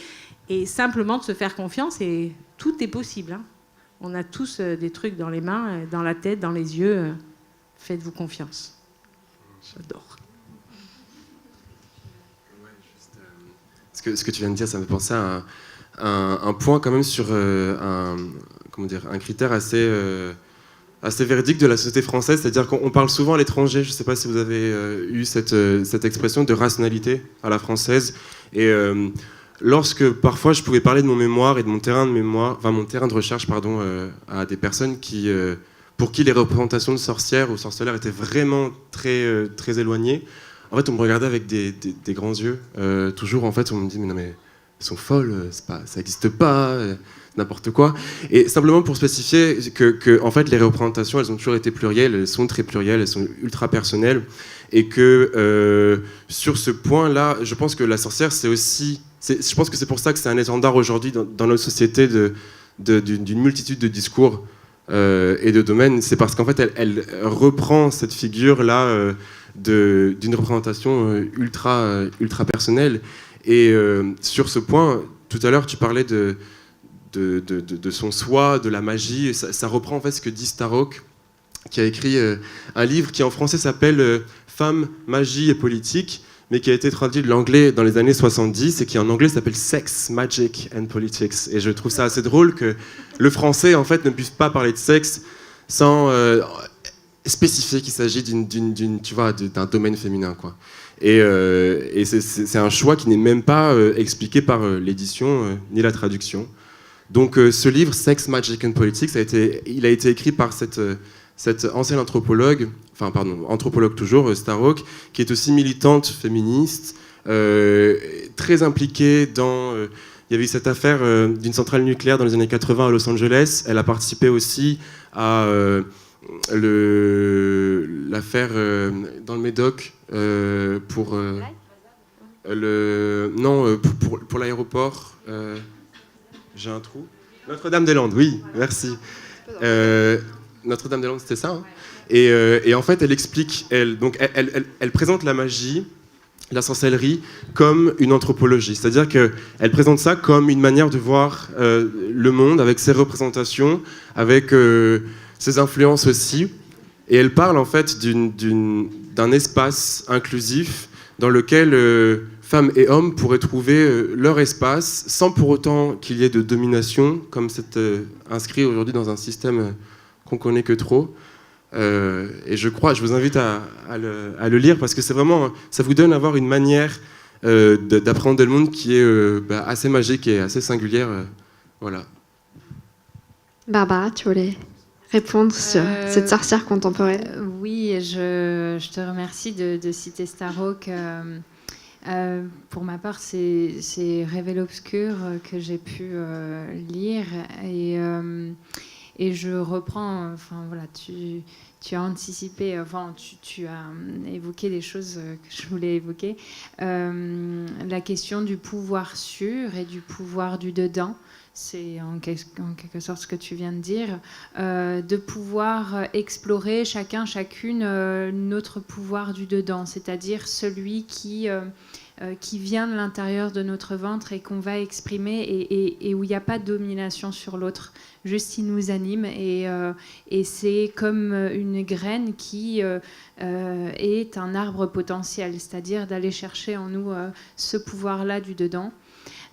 et simplement de se faire confiance, et tout est possible. Hein. On a tous des trucs dans les mains, dans la tête, dans les yeux. Faites-vous confiance. J'adore. Ce que tu viens de dire, ça me fait penser à un point quand même sur un critère assez véridique de la société française, c'est-à-dire qu'on parle souvent à l'étranger, je ne sais pas si vous avez eu cette expression de rationalité à la française, et lorsque parfois je pouvais parler de mon mémoire et de mon terrain de recherche à des personnes pour qui les représentations de sorcières ou sorceleurs étaient vraiment très, très éloignées, en fait on me regardait avec des grands yeux, toujours en fait on me dit mais non mais elles sont folles, ça n'existe pas, n'importe quoi. Et simplement pour spécifier que en fait, les représentations, elles ont toujours été plurielles, elles sont très plurielles, elles sont ultra personnelles. Et que sur ce point-là, je pense que la sorcière, je pense que c'est pour ça que c'est un étendard aujourd'hui dans notre société d'une multitude de discours et de domaines. C'est parce qu'en fait, elle reprend cette figure-là d'une représentation ultra personnelle. Et sur ce point, tout à l'heure, tu parlais de son soi, de la magie. Ça reprend en fait ce que dit Starhawk, qui a écrit un livre qui en français s'appelle Femmes, magie et politique, mais qui a été traduit de l'anglais dans les années 70 et qui en anglais s'appelle Sex, Magic and Politics. Et je trouve ça assez drôle que le français en fait ne puisse pas parler de sexe sans spécifier qu'il s'agit d'un domaine féminin, quoi. Et c'est un choix qui n'est même pas expliqué par l'édition ni la traduction. Donc ce livre, Sex, Magic and Politics, il a été écrit par cette ancienne anthropologue toujours, Starhawk, qui est aussi militante féministe, très impliquée dans... il y avait eu cette affaire d'une centrale nucléaire dans les années 80 à Los Angeles. Elle a participé aussi à l'affaire dans le Médoc pour pour l'aéroport. J'ai un trou. Notre-Dame-des-Landes, oui, merci. Notre-Dame-des-Landes, c'était ça, hein. Et en fait, elle explique, elle présente la magie, la sorcellerie, comme une anthropologie. C'est-à-dire qu'elle présente ça comme une manière de voir le monde, avec ses représentations, avec ses influences aussi. Et elle parle en fait d'un espace inclusif dans lequel femmes et hommes pourraient trouver leur espace, sans pour autant qu'il y ait de domination, comme c'est inscrit aujourd'hui dans un système qu'on connaît que trop. Et je vous invite à le lire, parce que c'est vraiment, ça vous donne à avoir une manière d'apprendre le monde qui est assez magique et assez singulière. Voilà. Barbara, tu voulais répondre sur cette sorcière contemporaine? Oui, je te remercie de citer Starhawk. Pour ma part, c'est Rêve l'obscur que j'ai pu lire, et je reprends. Enfin voilà, tu as anticipé. Enfin, tu as évoqué des choses que je voulais évoquer. La question du pouvoir sur et du pouvoir du dedans. C'est en quelque sorte ce que tu viens de dire, de pouvoir explorer chacune notre pouvoir du dedans, c'est-à-dire celui qui vient de l'intérieur de notre ventre et qu'on va exprimer, et où il n'y a pas de domination sur l'autre, juste il nous anime, et c'est comme une graine qui est un arbre potentiel, c'est-à-dire d'aller chercher en nous ce pouvoir-là du dedans.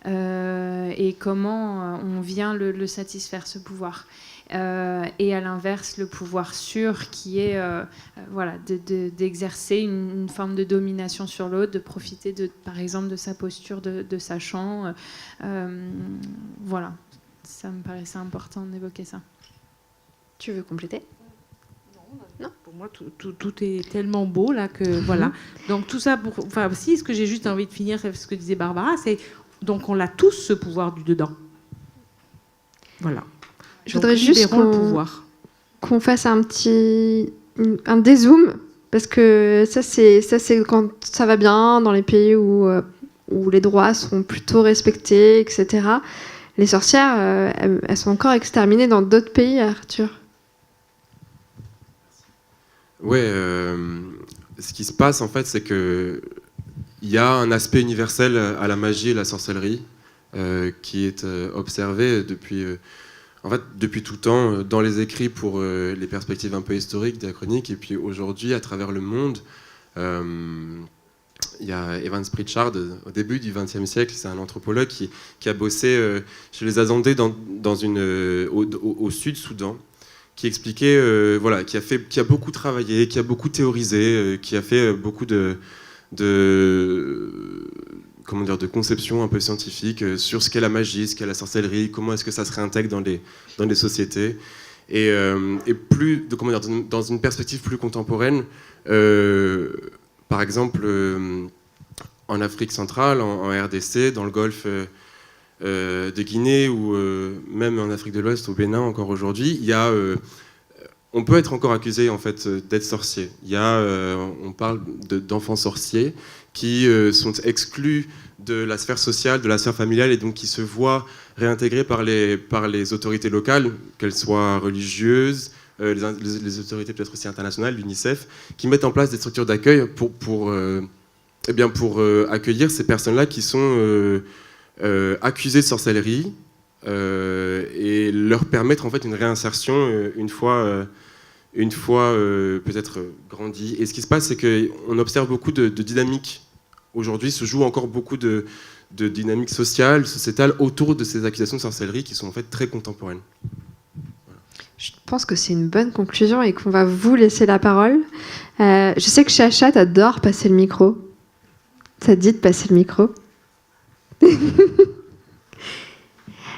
Et comment on vient le satisfaire, ce pouvoir. Et à l'inverse, le pouvoir sûr qui est d'exercer une forme de domination sur l'autre, de profiter par exemple de sa posture de sachant. Voilà, ça me paraissait important d'évoquer ça. Tu veux compléter? Non. Pour moi, tout est tellement beau là que voilà. Donc tout ça si, ce que j'ai juste envie de finir, c'est ce que disait Barbara, c'est donc on a tous ce pouvoir du dedans. Voilà. Je voudrais juste qu'on fasse un dézoom, parce que ça c'est quand ça va bien dans les pays où les droits sont plutôt respectés, etc. Les sorcières, elles sont encore exterminées dans d'autres pays, Arthur. Ouais, ce qui se passe en fait, c'est que il y a un aspect universel à la magie et la sorcellerie qui est observé depuis tout temps dans les écrits pour les perspectives un peu historiques, diachroniques, et puis aujourd'hui à travers le monde. Il y a Evans Pritchard au début du XXe siècle, c'est un anthropologue qui a bossé chez les Azandés au Sud-Soudan, qui expliquait, qui a beaucoup travaillé, qui a beaucoup théorisé, qui a fait beaucoup de conception un peu scientifique sur ce qu'est la magie, ce qu'est la sorcellerie, comment est-ce que ça se réintègre dans les sociétés. Et dans une perspective plus contemporaine, par exemple, en Afrique centrale, en RDC, dans le golfe de Guinée, ou même en Afrique de l'Ouest, au Bénin encore aujourd'hui, on peut être encore accusé en fait d'être sorcier. On parle d'enfants sorciers qui sont exclus de la sphère sociale, de la sphère familiale, et donc qui se voient réintégrés par les autorités locales, qu'elles soient religieuses, les autorités peut-être aussi internationales, l'UNICEF, qui mettent en place des structures d'accueil pour accueillir ces personnes-là qui sont accusées de sorcellerie, et leur permettre en fait une réinsertion une fois peut-être grandi. Et ce qui se passe, c'est qu'on observe beaucoup de dynamiques. Aujourd'hui se joue encore beaucoup de dynamiques sociales, sociétales autour de ces accusations de sorcellerie qui sont en fait très contemporaines. Voilà. Je pense que c'est une bonne conclusion et qu'on va vous laisser la parole. Je sais que Chacha, t'adores passer le micro. Ça te dit de passer le micro?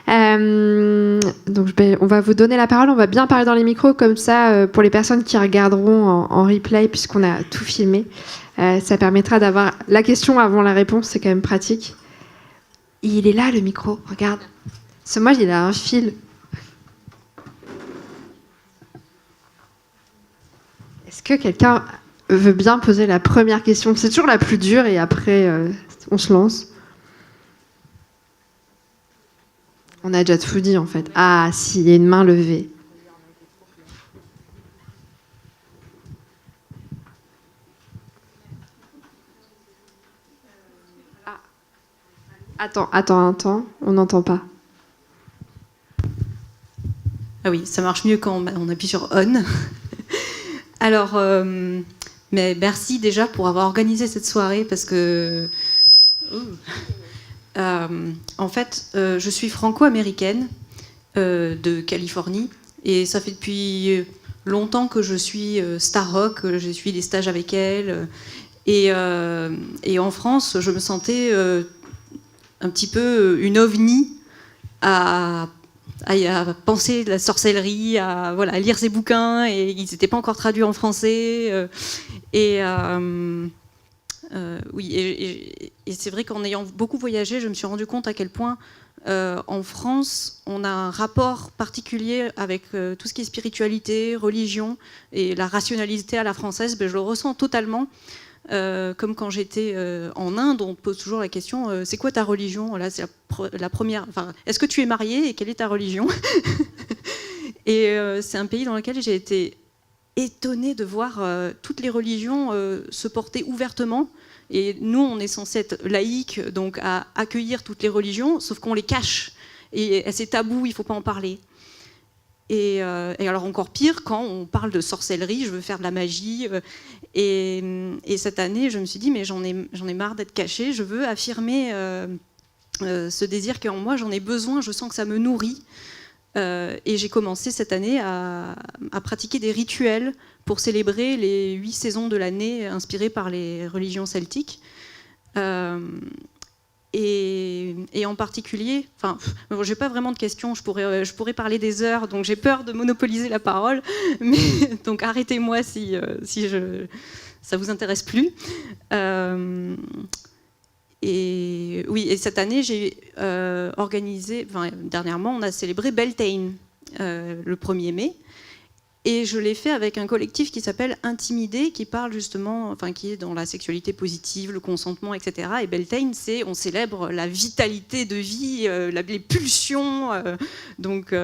Donc on va vous donner la parole, on va bien parler dans les micros, comme ça pour les personnes qui regarderont en replay, puisqu'on a tout filmé, ça permettra d'avoir la question avant la réponse, c'est quand même pratique. Il est là le micro, regarde. C'est moi, il a un fil. Est-ce que quelqu'un veut bien poser la première question? C'est toujours la plus dure et après, on se lance. On a déjà tout dit, en fait. Ah, si, il y a une main levée. Attends, on n'entend pas. Ah oui, ça marche mieux quand on appuie sur on. Alors, mais merci déjà pour avoir organisé cette soirée parce que, en fait, je suis franco-américaine de Californie et ça fait depuis longtemps que je suis Star Rock, je suis des stages avec elle et en France, je me sentais un petit peu une ovni à penser de la sorcellerie, à lire ses bouquins, et ils n'étaient pas encore traduits en français. Oui, et c'est vrai qu'en ayant beaucoup voyagé, je me suis rendu compte à quel point en France, on a un rapport particulier avec tout ce qui est spiritualité, religion, et la rationalité à la française, je le ressens totalement. Comme quand j'étais en Inde, on pose toujours la question c'est quoi ta religion? Là, c'est la première. Enfin, est-ce que tu es marié et quelle est ta religion? Et c'est un pays dans lequel j'ai été étonnée de voir toutes les religions se porter ouvertement. Et nous, on est censé être laïques, donc à accueillir toutes les religions, sauf qu'on les cache. Et c'est tabou, il ne faut pas en parler. Et alors encore pire, quand on parle de sorcellerie, je veux faire de la magie. Et cette année, je me suis dit, mais j'en ai marre d'être cachée. Je veux affirmer ce désir qu'en moi, j'en ai besoin. Je sens que ça me nourrit. Et j'ai commencé cette année à pratiquer des rituels pour célébrer les 8 saisons de l'année inspirées par les religions celtiques. Et en particulier, enfin, j'ai pas vraiment de questions, je pourrais parler des heures, donc j'ai peur de monopoliser la parole, mais donc arrêtez-moi si ça vous intéresse plus. Et oui, et cette année j'ai organisé, dernièrement on a célébré Beltane le 1er mai. Et je l'ai fait avec un collectif qui s'appelle Intimidé, qui parle justement, qui est dans la sexualité positive, le consentement, etc. Et Beltane, on célèbre la vitalité de vie, les pulsions, donc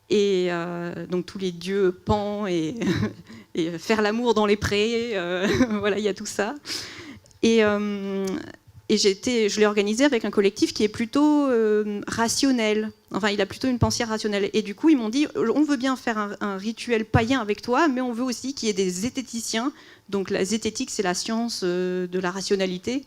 tous les dieux Pan et faire l'amour dans les prés, il y a tout ça. Et je l'ai organisé avec un collectif qui est plutôt rationnel. Enfin, il a plutôt une pensée rationnelle. Et du coup, ils m'ont dit, on veut bien faire un rituel païen avec toi, mais on veut aussi qu'il y ait des zététiciens. Donc la zététique, c'est la science de la rationalité.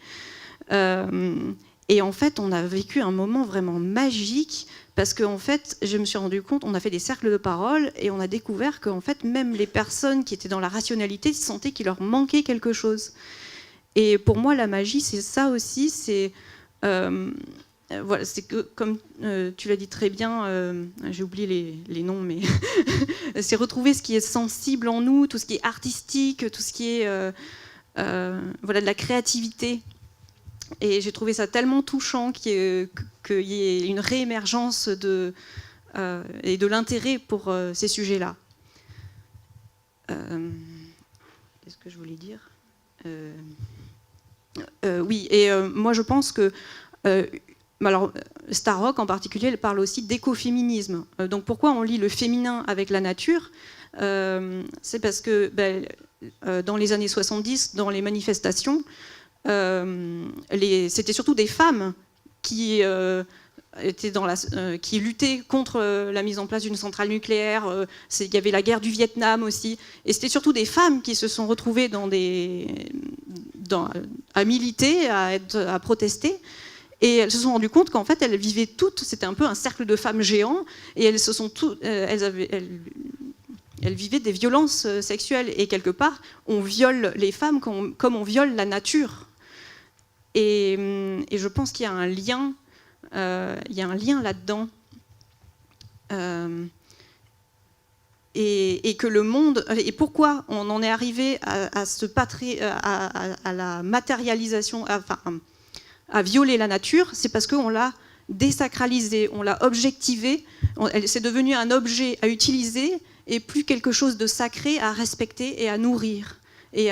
Et en fait, on a vécu un moment vraiment magique, parce qu'en fait, je me suis rendu compte, on a fait des cercles de parole, et on a découvert qu'en fait, même les personnes qui étaient dans la rationalité sentaient qu'il leur manquait quelque chose. Et pour moi, la magie, c'est ça aussi. C'est que, comme tu l'as dit très bien, j'ai oublié les noms, mais c'est retrouver ce qui est sensible en nous, tout ce qui est artistique, tout ce qui est de la créativité. Et j'ai trouvé ça tellement touchant qu'il y ait une réémergence et de l'intérêt pour ces sujets-là. Qu'est-ce que je voulais dire ? Oui, et moi je pense que alors, Star Rock en particulier, elle parle aussi d'écoféminisme. Donc pourquoi on lie le féminin avec la nature ? C'est parce que dans les années 70, dans les manifestations, c'était surtout des femmes qui luttaient contre la mise en place d'une centrale nucléaire. Il y avait la guerre du Vietnam aussi. Et c'était surtout des femmes qui se sont retrouvées à militer, à protester. Et elles se sont rendues compte qu'en fait, elles vivaient toutes, c'était un peu un cercle de femmes géants, et elles vivaient des violences sexuelles. Et quelque part, on viole les femmes comme on viole la nature. Et je pense qu'il y a un lien, là-dedans. Et que le monde... Et pourquoi on en est arrivé à la matérialisation, à violer la nature, c'est parce qu'on l'a désacralisé, on l'a objectivé, c'est devenu un objet à utiliser, et plus quelque chose de sacré à respecter et à nourrir, et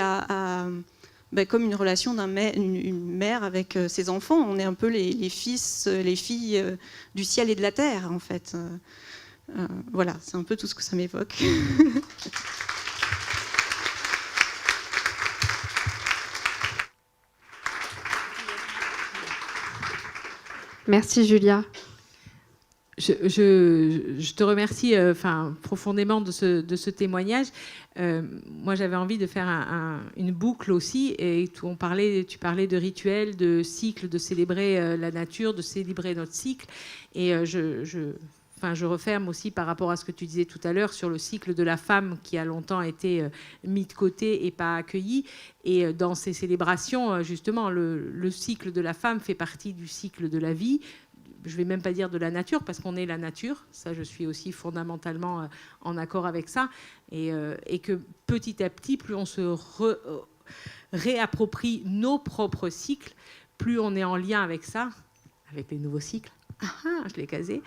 comme une relation une mère avec ses enfants. On est un peu les fils, les filles du ciel et de la terre, en fait. Voilà, c'est un peu tout ce que ça m'évoque. Merci Julia. Je te remercie profondément de ce témoignage. Moi, j'avais envie de faire une boucle aussi. Et tu parlais de rituels, de cycles, de célébrer la nature, de célébrer notre cycle. Et je referme aussi par rapport à ce que tu disais tout à l'heure sur le cycle de la femme qui a longtemps été mis de côté et pas accueilli. Et dans ces célébrations, justement, le cycle de la femme fait partie du cycle de la vie. Je ne vais même pas dire de la nature, parce qu'on est la nature. Ça, je suis aussi fondamentalement en accord avec ça. Et que petit à petit, plus on se réapproprie nos propres cycles, plus on est en lien avec ça, avec les nouveaux cycles. Je l'ai casé.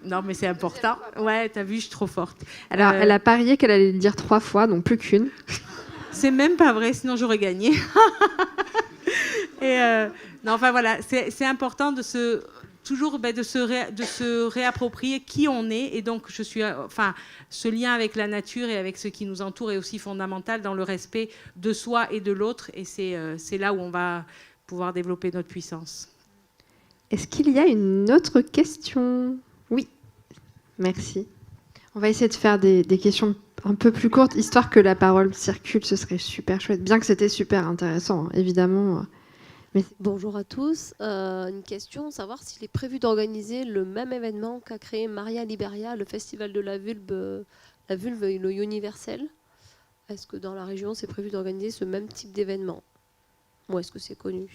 Non, mais c'est important. Ouais, t'as vu, je suis trop forte. Alors, elle a parié qu'elle allait le dire 3 fois, donc plus qu'une. C'est même pas vrai, sinon j'aurais gagné. Non, enfin voilà, c'est important de se réapproprier qui on est. Et donc, ce lien avec la nature et avec ce qui nous entoure est aussi fondamental dans le respect de soi et de l'autre. Et c'est là où on va pouvoir développer notre puissance. Est-ce qu'il y a une autre question? Oui, merci. On va essayer de faire des questions un peu plus courtes, histoire que la parole circule, ce serait super chouette. Bien que c'était super intéressant, évidemment. Mais... Bonjour à tous. Une question, savoir s'il est prévu d'organiser le même événement qu'a créé Maria Liberia, le festival de la vulve et le universel. Est-ce que dans la région, c'est prévu d'organiser ce même type d'événement? Ou est-ce que c'est connu?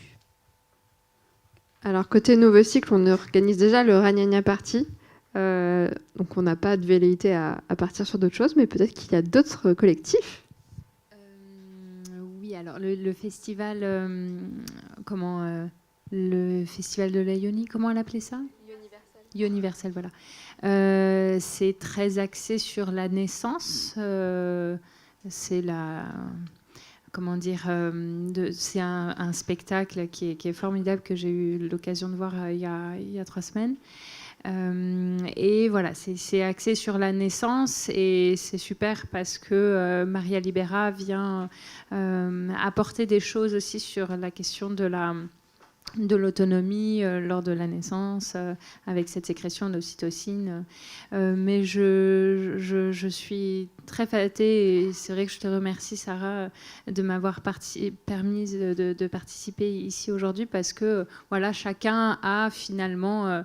Alors, côté Nouveau Cycle, on organise déjà le Ragnagna Party. Donc, on n'a pas de velléité à partir sur d'autres choses, mais peut-être qu'il y a d'autres collectifs. Oui, alors le festival, le festival de la Ioni, comment elle appelait ça? Universel, voilà. C'est très axé sur la naissance. C'est c'est un spectacle qui est formidable, que j'ai eu l'occasion de voir il y a 3 semaines. Et voilà, c'est axé sur la naissance, et c'est super parce que Maria Libera vient apporter des choses aussi sur la question de l'autonomie lors de la naissance, avec cette sécrétion d'ocytocine. Mais je suis très flattée, et c'est vrai que je te remercie, Sarah, de m'avoir permis de participer ici aujourd'hui, parce que voilà, chacun a finalement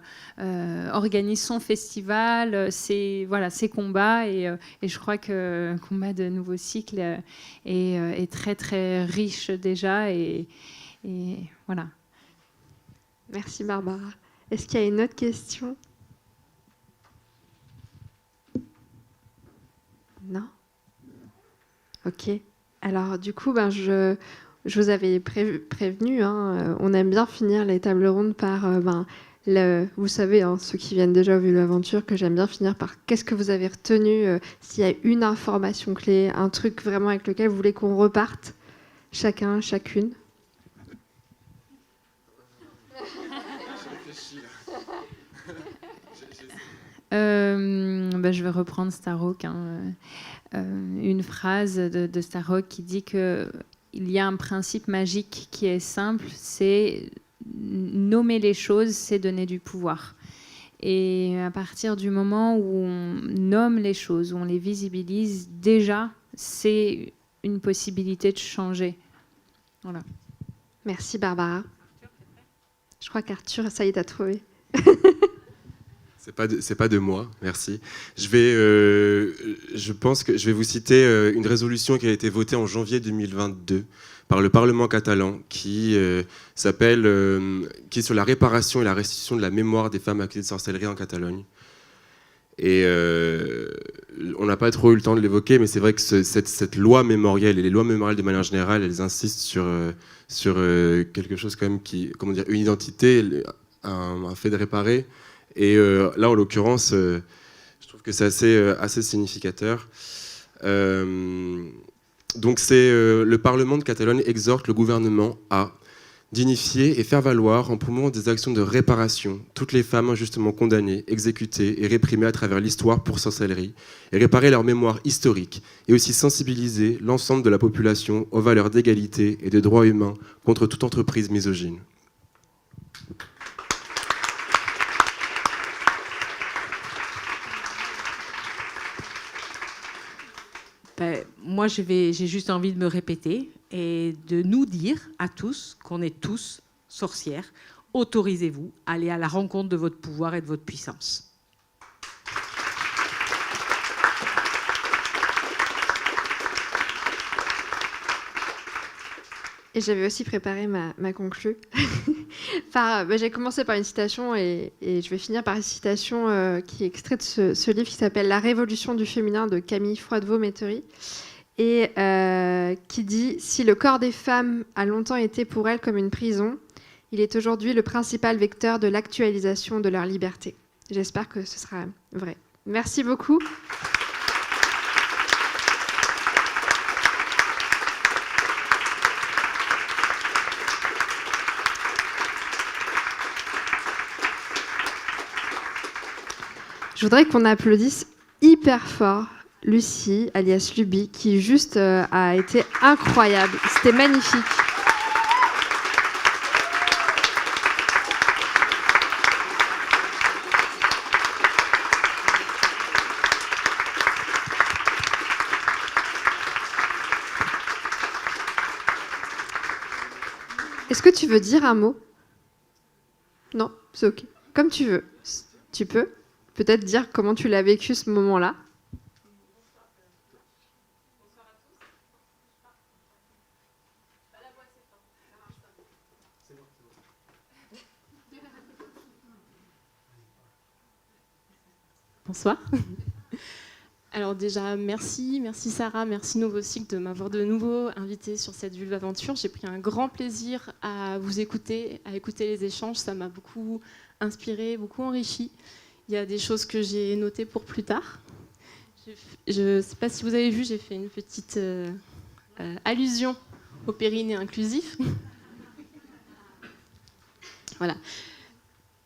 organisé son festival, ses combats, et je crois que le combat de Nouveau Cycle est très très riche déjà, et voilà. Merci Barbara. Est-ce qu'il y a une autre question? Non? Ok. Alors du coup, je vous avais prévenu, on aime bien finir les tables rondes par, vous savez, ceux qui viennent déjà au Vulve Aventure, que j'aime bien finir par qu'est-ce que vous avez retenu, s'il y a une information clé, un truc vraiment avec lequel vous voulez qu'on reparte, chacun, chacune. Je vais reprendre Starhawk. Une phrase de Starhawk qui dit qu'il y a un principe magique qui est simple, c'est nommer les choses, c'est donner du pouvoir. Et à partir du moment où on nomme les choses, où on les visibilise, déjà, c'est une possibilité de changer. Voilà. Merci Barbara. Je crois qu'Arthur, ça y est, t'as trouvé. C'est pas de moi, merci. Je pense que je vais vous citer une résolution qui a été votée en janvier 2022 par le Parlement catalan, qui est sur la réparation et la restitution de la mémoire des femmes accusées de sorcellerie en Catalogne. Et on n'a pas trop eu le temps de l'évoquer, mais c'est vrai que cette loi mémorielle, et les lois mémorielles de manière générale, elles insistent sur quelque chose quand même une identité, un fait de réparer. Et là, en l'occurrence, je trouve trouve que c'est assez significateur. Donc le Parlement de Catalogne exhorte le gouvernement à dignifier et faire valoir en promouvant des actions de réparation toutes les femmes injustement condamnées, exécutées et réprimées à travers l'histoire pour sorcellerie, et réparer leur mémoire historique, et aussi sensibiliser l'ensemble de la population aux valeurs d'égalité et de droits humains contre toute entreprise misogyne. Moi, j'ai juste envie de me répéter et de nous dire à tous qu'on est tous sorcières. Autorisez-vous à aller à la rencontre de votre pouvoir et de votre puissance. Et j'avais aussi préparé ma conclue. J'ai commencé par une citation et je vais finir par une citation qui est extraite de ce livre qui s'appelle « La révolution du féminin » de Camille Froidevaux-Métairie et qui dit « Si le corps des femmes a longtemps été pour elles comme une prison, il est aujourd'hui le principal vecteur de l'actualisation de leur liberté. » J'espère que ce sera vrai. Merci beaucoup. Je voudrais qu'on applaudisse hyper fort Lucie, alias Luby, qui juste a été incroyable. C'était magnifique. Est-ce que tu veux dire un mot? Non, c'est ok. Comme tu veux. Tu peux peut-être dire comment tu l'as vécu ce moment-là. Bonsoir. Alors déjà, merci Sarah, merci Novocycle de m'avoir de nouveau invitée sur cette Vulve Aventure. J'ai pris un grand plaisir à vous écouter, à écouter les échanges. Ça m'a beaucoup inspiré, beaucoup enrichi. Il y a des choses que j'ai notées pour plus tard. Je ne sais pas si vous avez vu, j'ai fait une petite allusion au périnée inclusif. Voilà.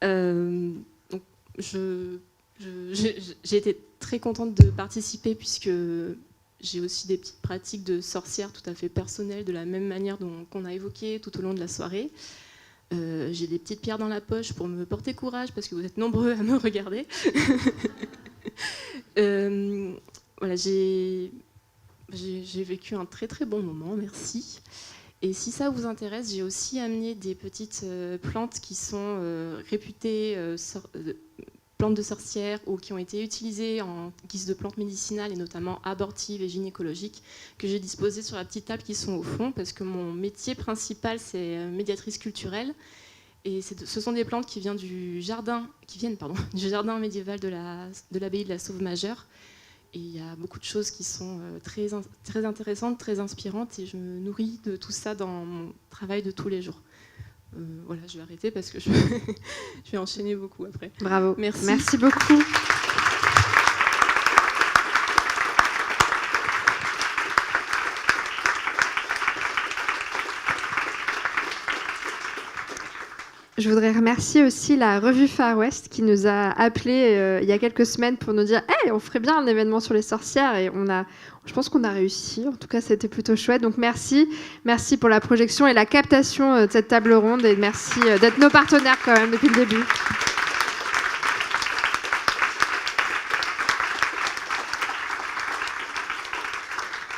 Donc j'ai été très contente de participer puisque j'ai aussi des petites pratiques de sorcière tout à fait personnelles, de la même manière qu'on a évoqué tout au long de la soirée. J'ai des petites pierres dans la poche pour me porter courage parce que vous êtes nombreux à me regarder. Voilà, j'ai vécu un très très bon moment, merci. Et si ça vous intéresse, j'ai aussi amené des petites plantes qui sont réputées plantes de sorcières ou qui ont été utilisées en guise de plantes médicinales et notamment abortives et gynécologiques que j'ai disposées sur la petite table qui sont au fond parce que mon métier principal c'est médiatrice culturelle et ce sont des plantes qui viennent du jardin médiéval de l'abbaye de la Sauve-Majeure et il y a beaucoup de choses qui sont très intéressantes, très inspirantes et je me nourris de tout ça dans mon travail de tous les jours. Voilà, je vais arrêter parce que je vais enchaîner beaucoup après. Bravo. Merci. Merci beaucoup. Je voudrais remercier aussi la revue Far West qui nous a appelés il y a quelques semaines pour nous dire hey, on ferait bien un événement sur les sorcières et je pense qu'on a réussi. En tout cas, c'était plutôt chouette. Donc merci pour la projection et la captation de cette table ronde et merci d'être nos partenaires quand même depuis le début.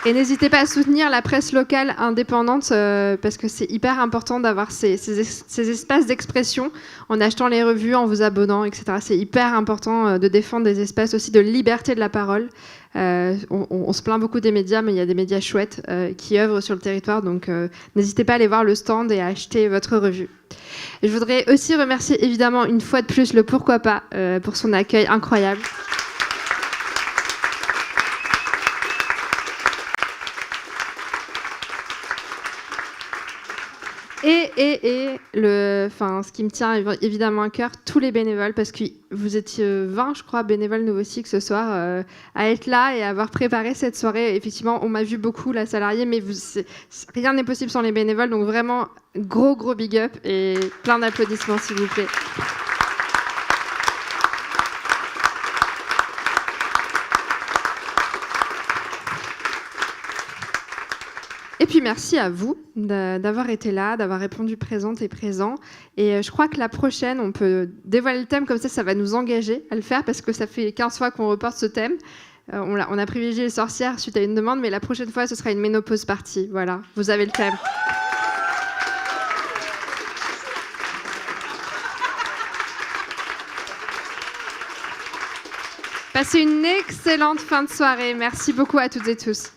Et n'hésitez pas à soutenir la presse locale indépendante parce que c'est hyper important d'avoir ces espaces d'expression en achetant les revues, en vous abonnant, etc. C'est hyper important de défendre des espaces aussi de liberté de la parole. On se plaint beaucoup des médias, mais il y a des médias chouettes qui œuvrent sur le territoire. Donc n'hésitez pas à aller voir le stand et à acheter votre revue. Et je voudrais aussi remercier évidemment une fois de plus le Pourquoi pas pour son accueil incroyable. Et Et ce qui me tient évidemment à cœur, tous les bénévoles, parce que vous étiez 20, je crois, bénévoles Novosic ce soir, à être là et à avoir préparé cette soirée. Effectivement, on m'a vu beaucoup, la salariée, mais rien n'est possible sans les bénévoles. Donc vraiment, gros big up et plein d'applaudissements, s'il vous plaît. Et puis merci à vous d'avoir été là, d'avoir répondu présente et présent. Et je crois que la prochaine, on peut dévoiler le thème, comme ça va nous engager à le faire, parce que ça fait 15 fois qu'on reporte ce thème. On a privilégié les sorcières suite à une demande, mais la prochaine fois, ce sera une ménopause party. Voilà, vous avez le thème. Passez une excellente fin de soirée. Merci beaucoup à toutes et tous.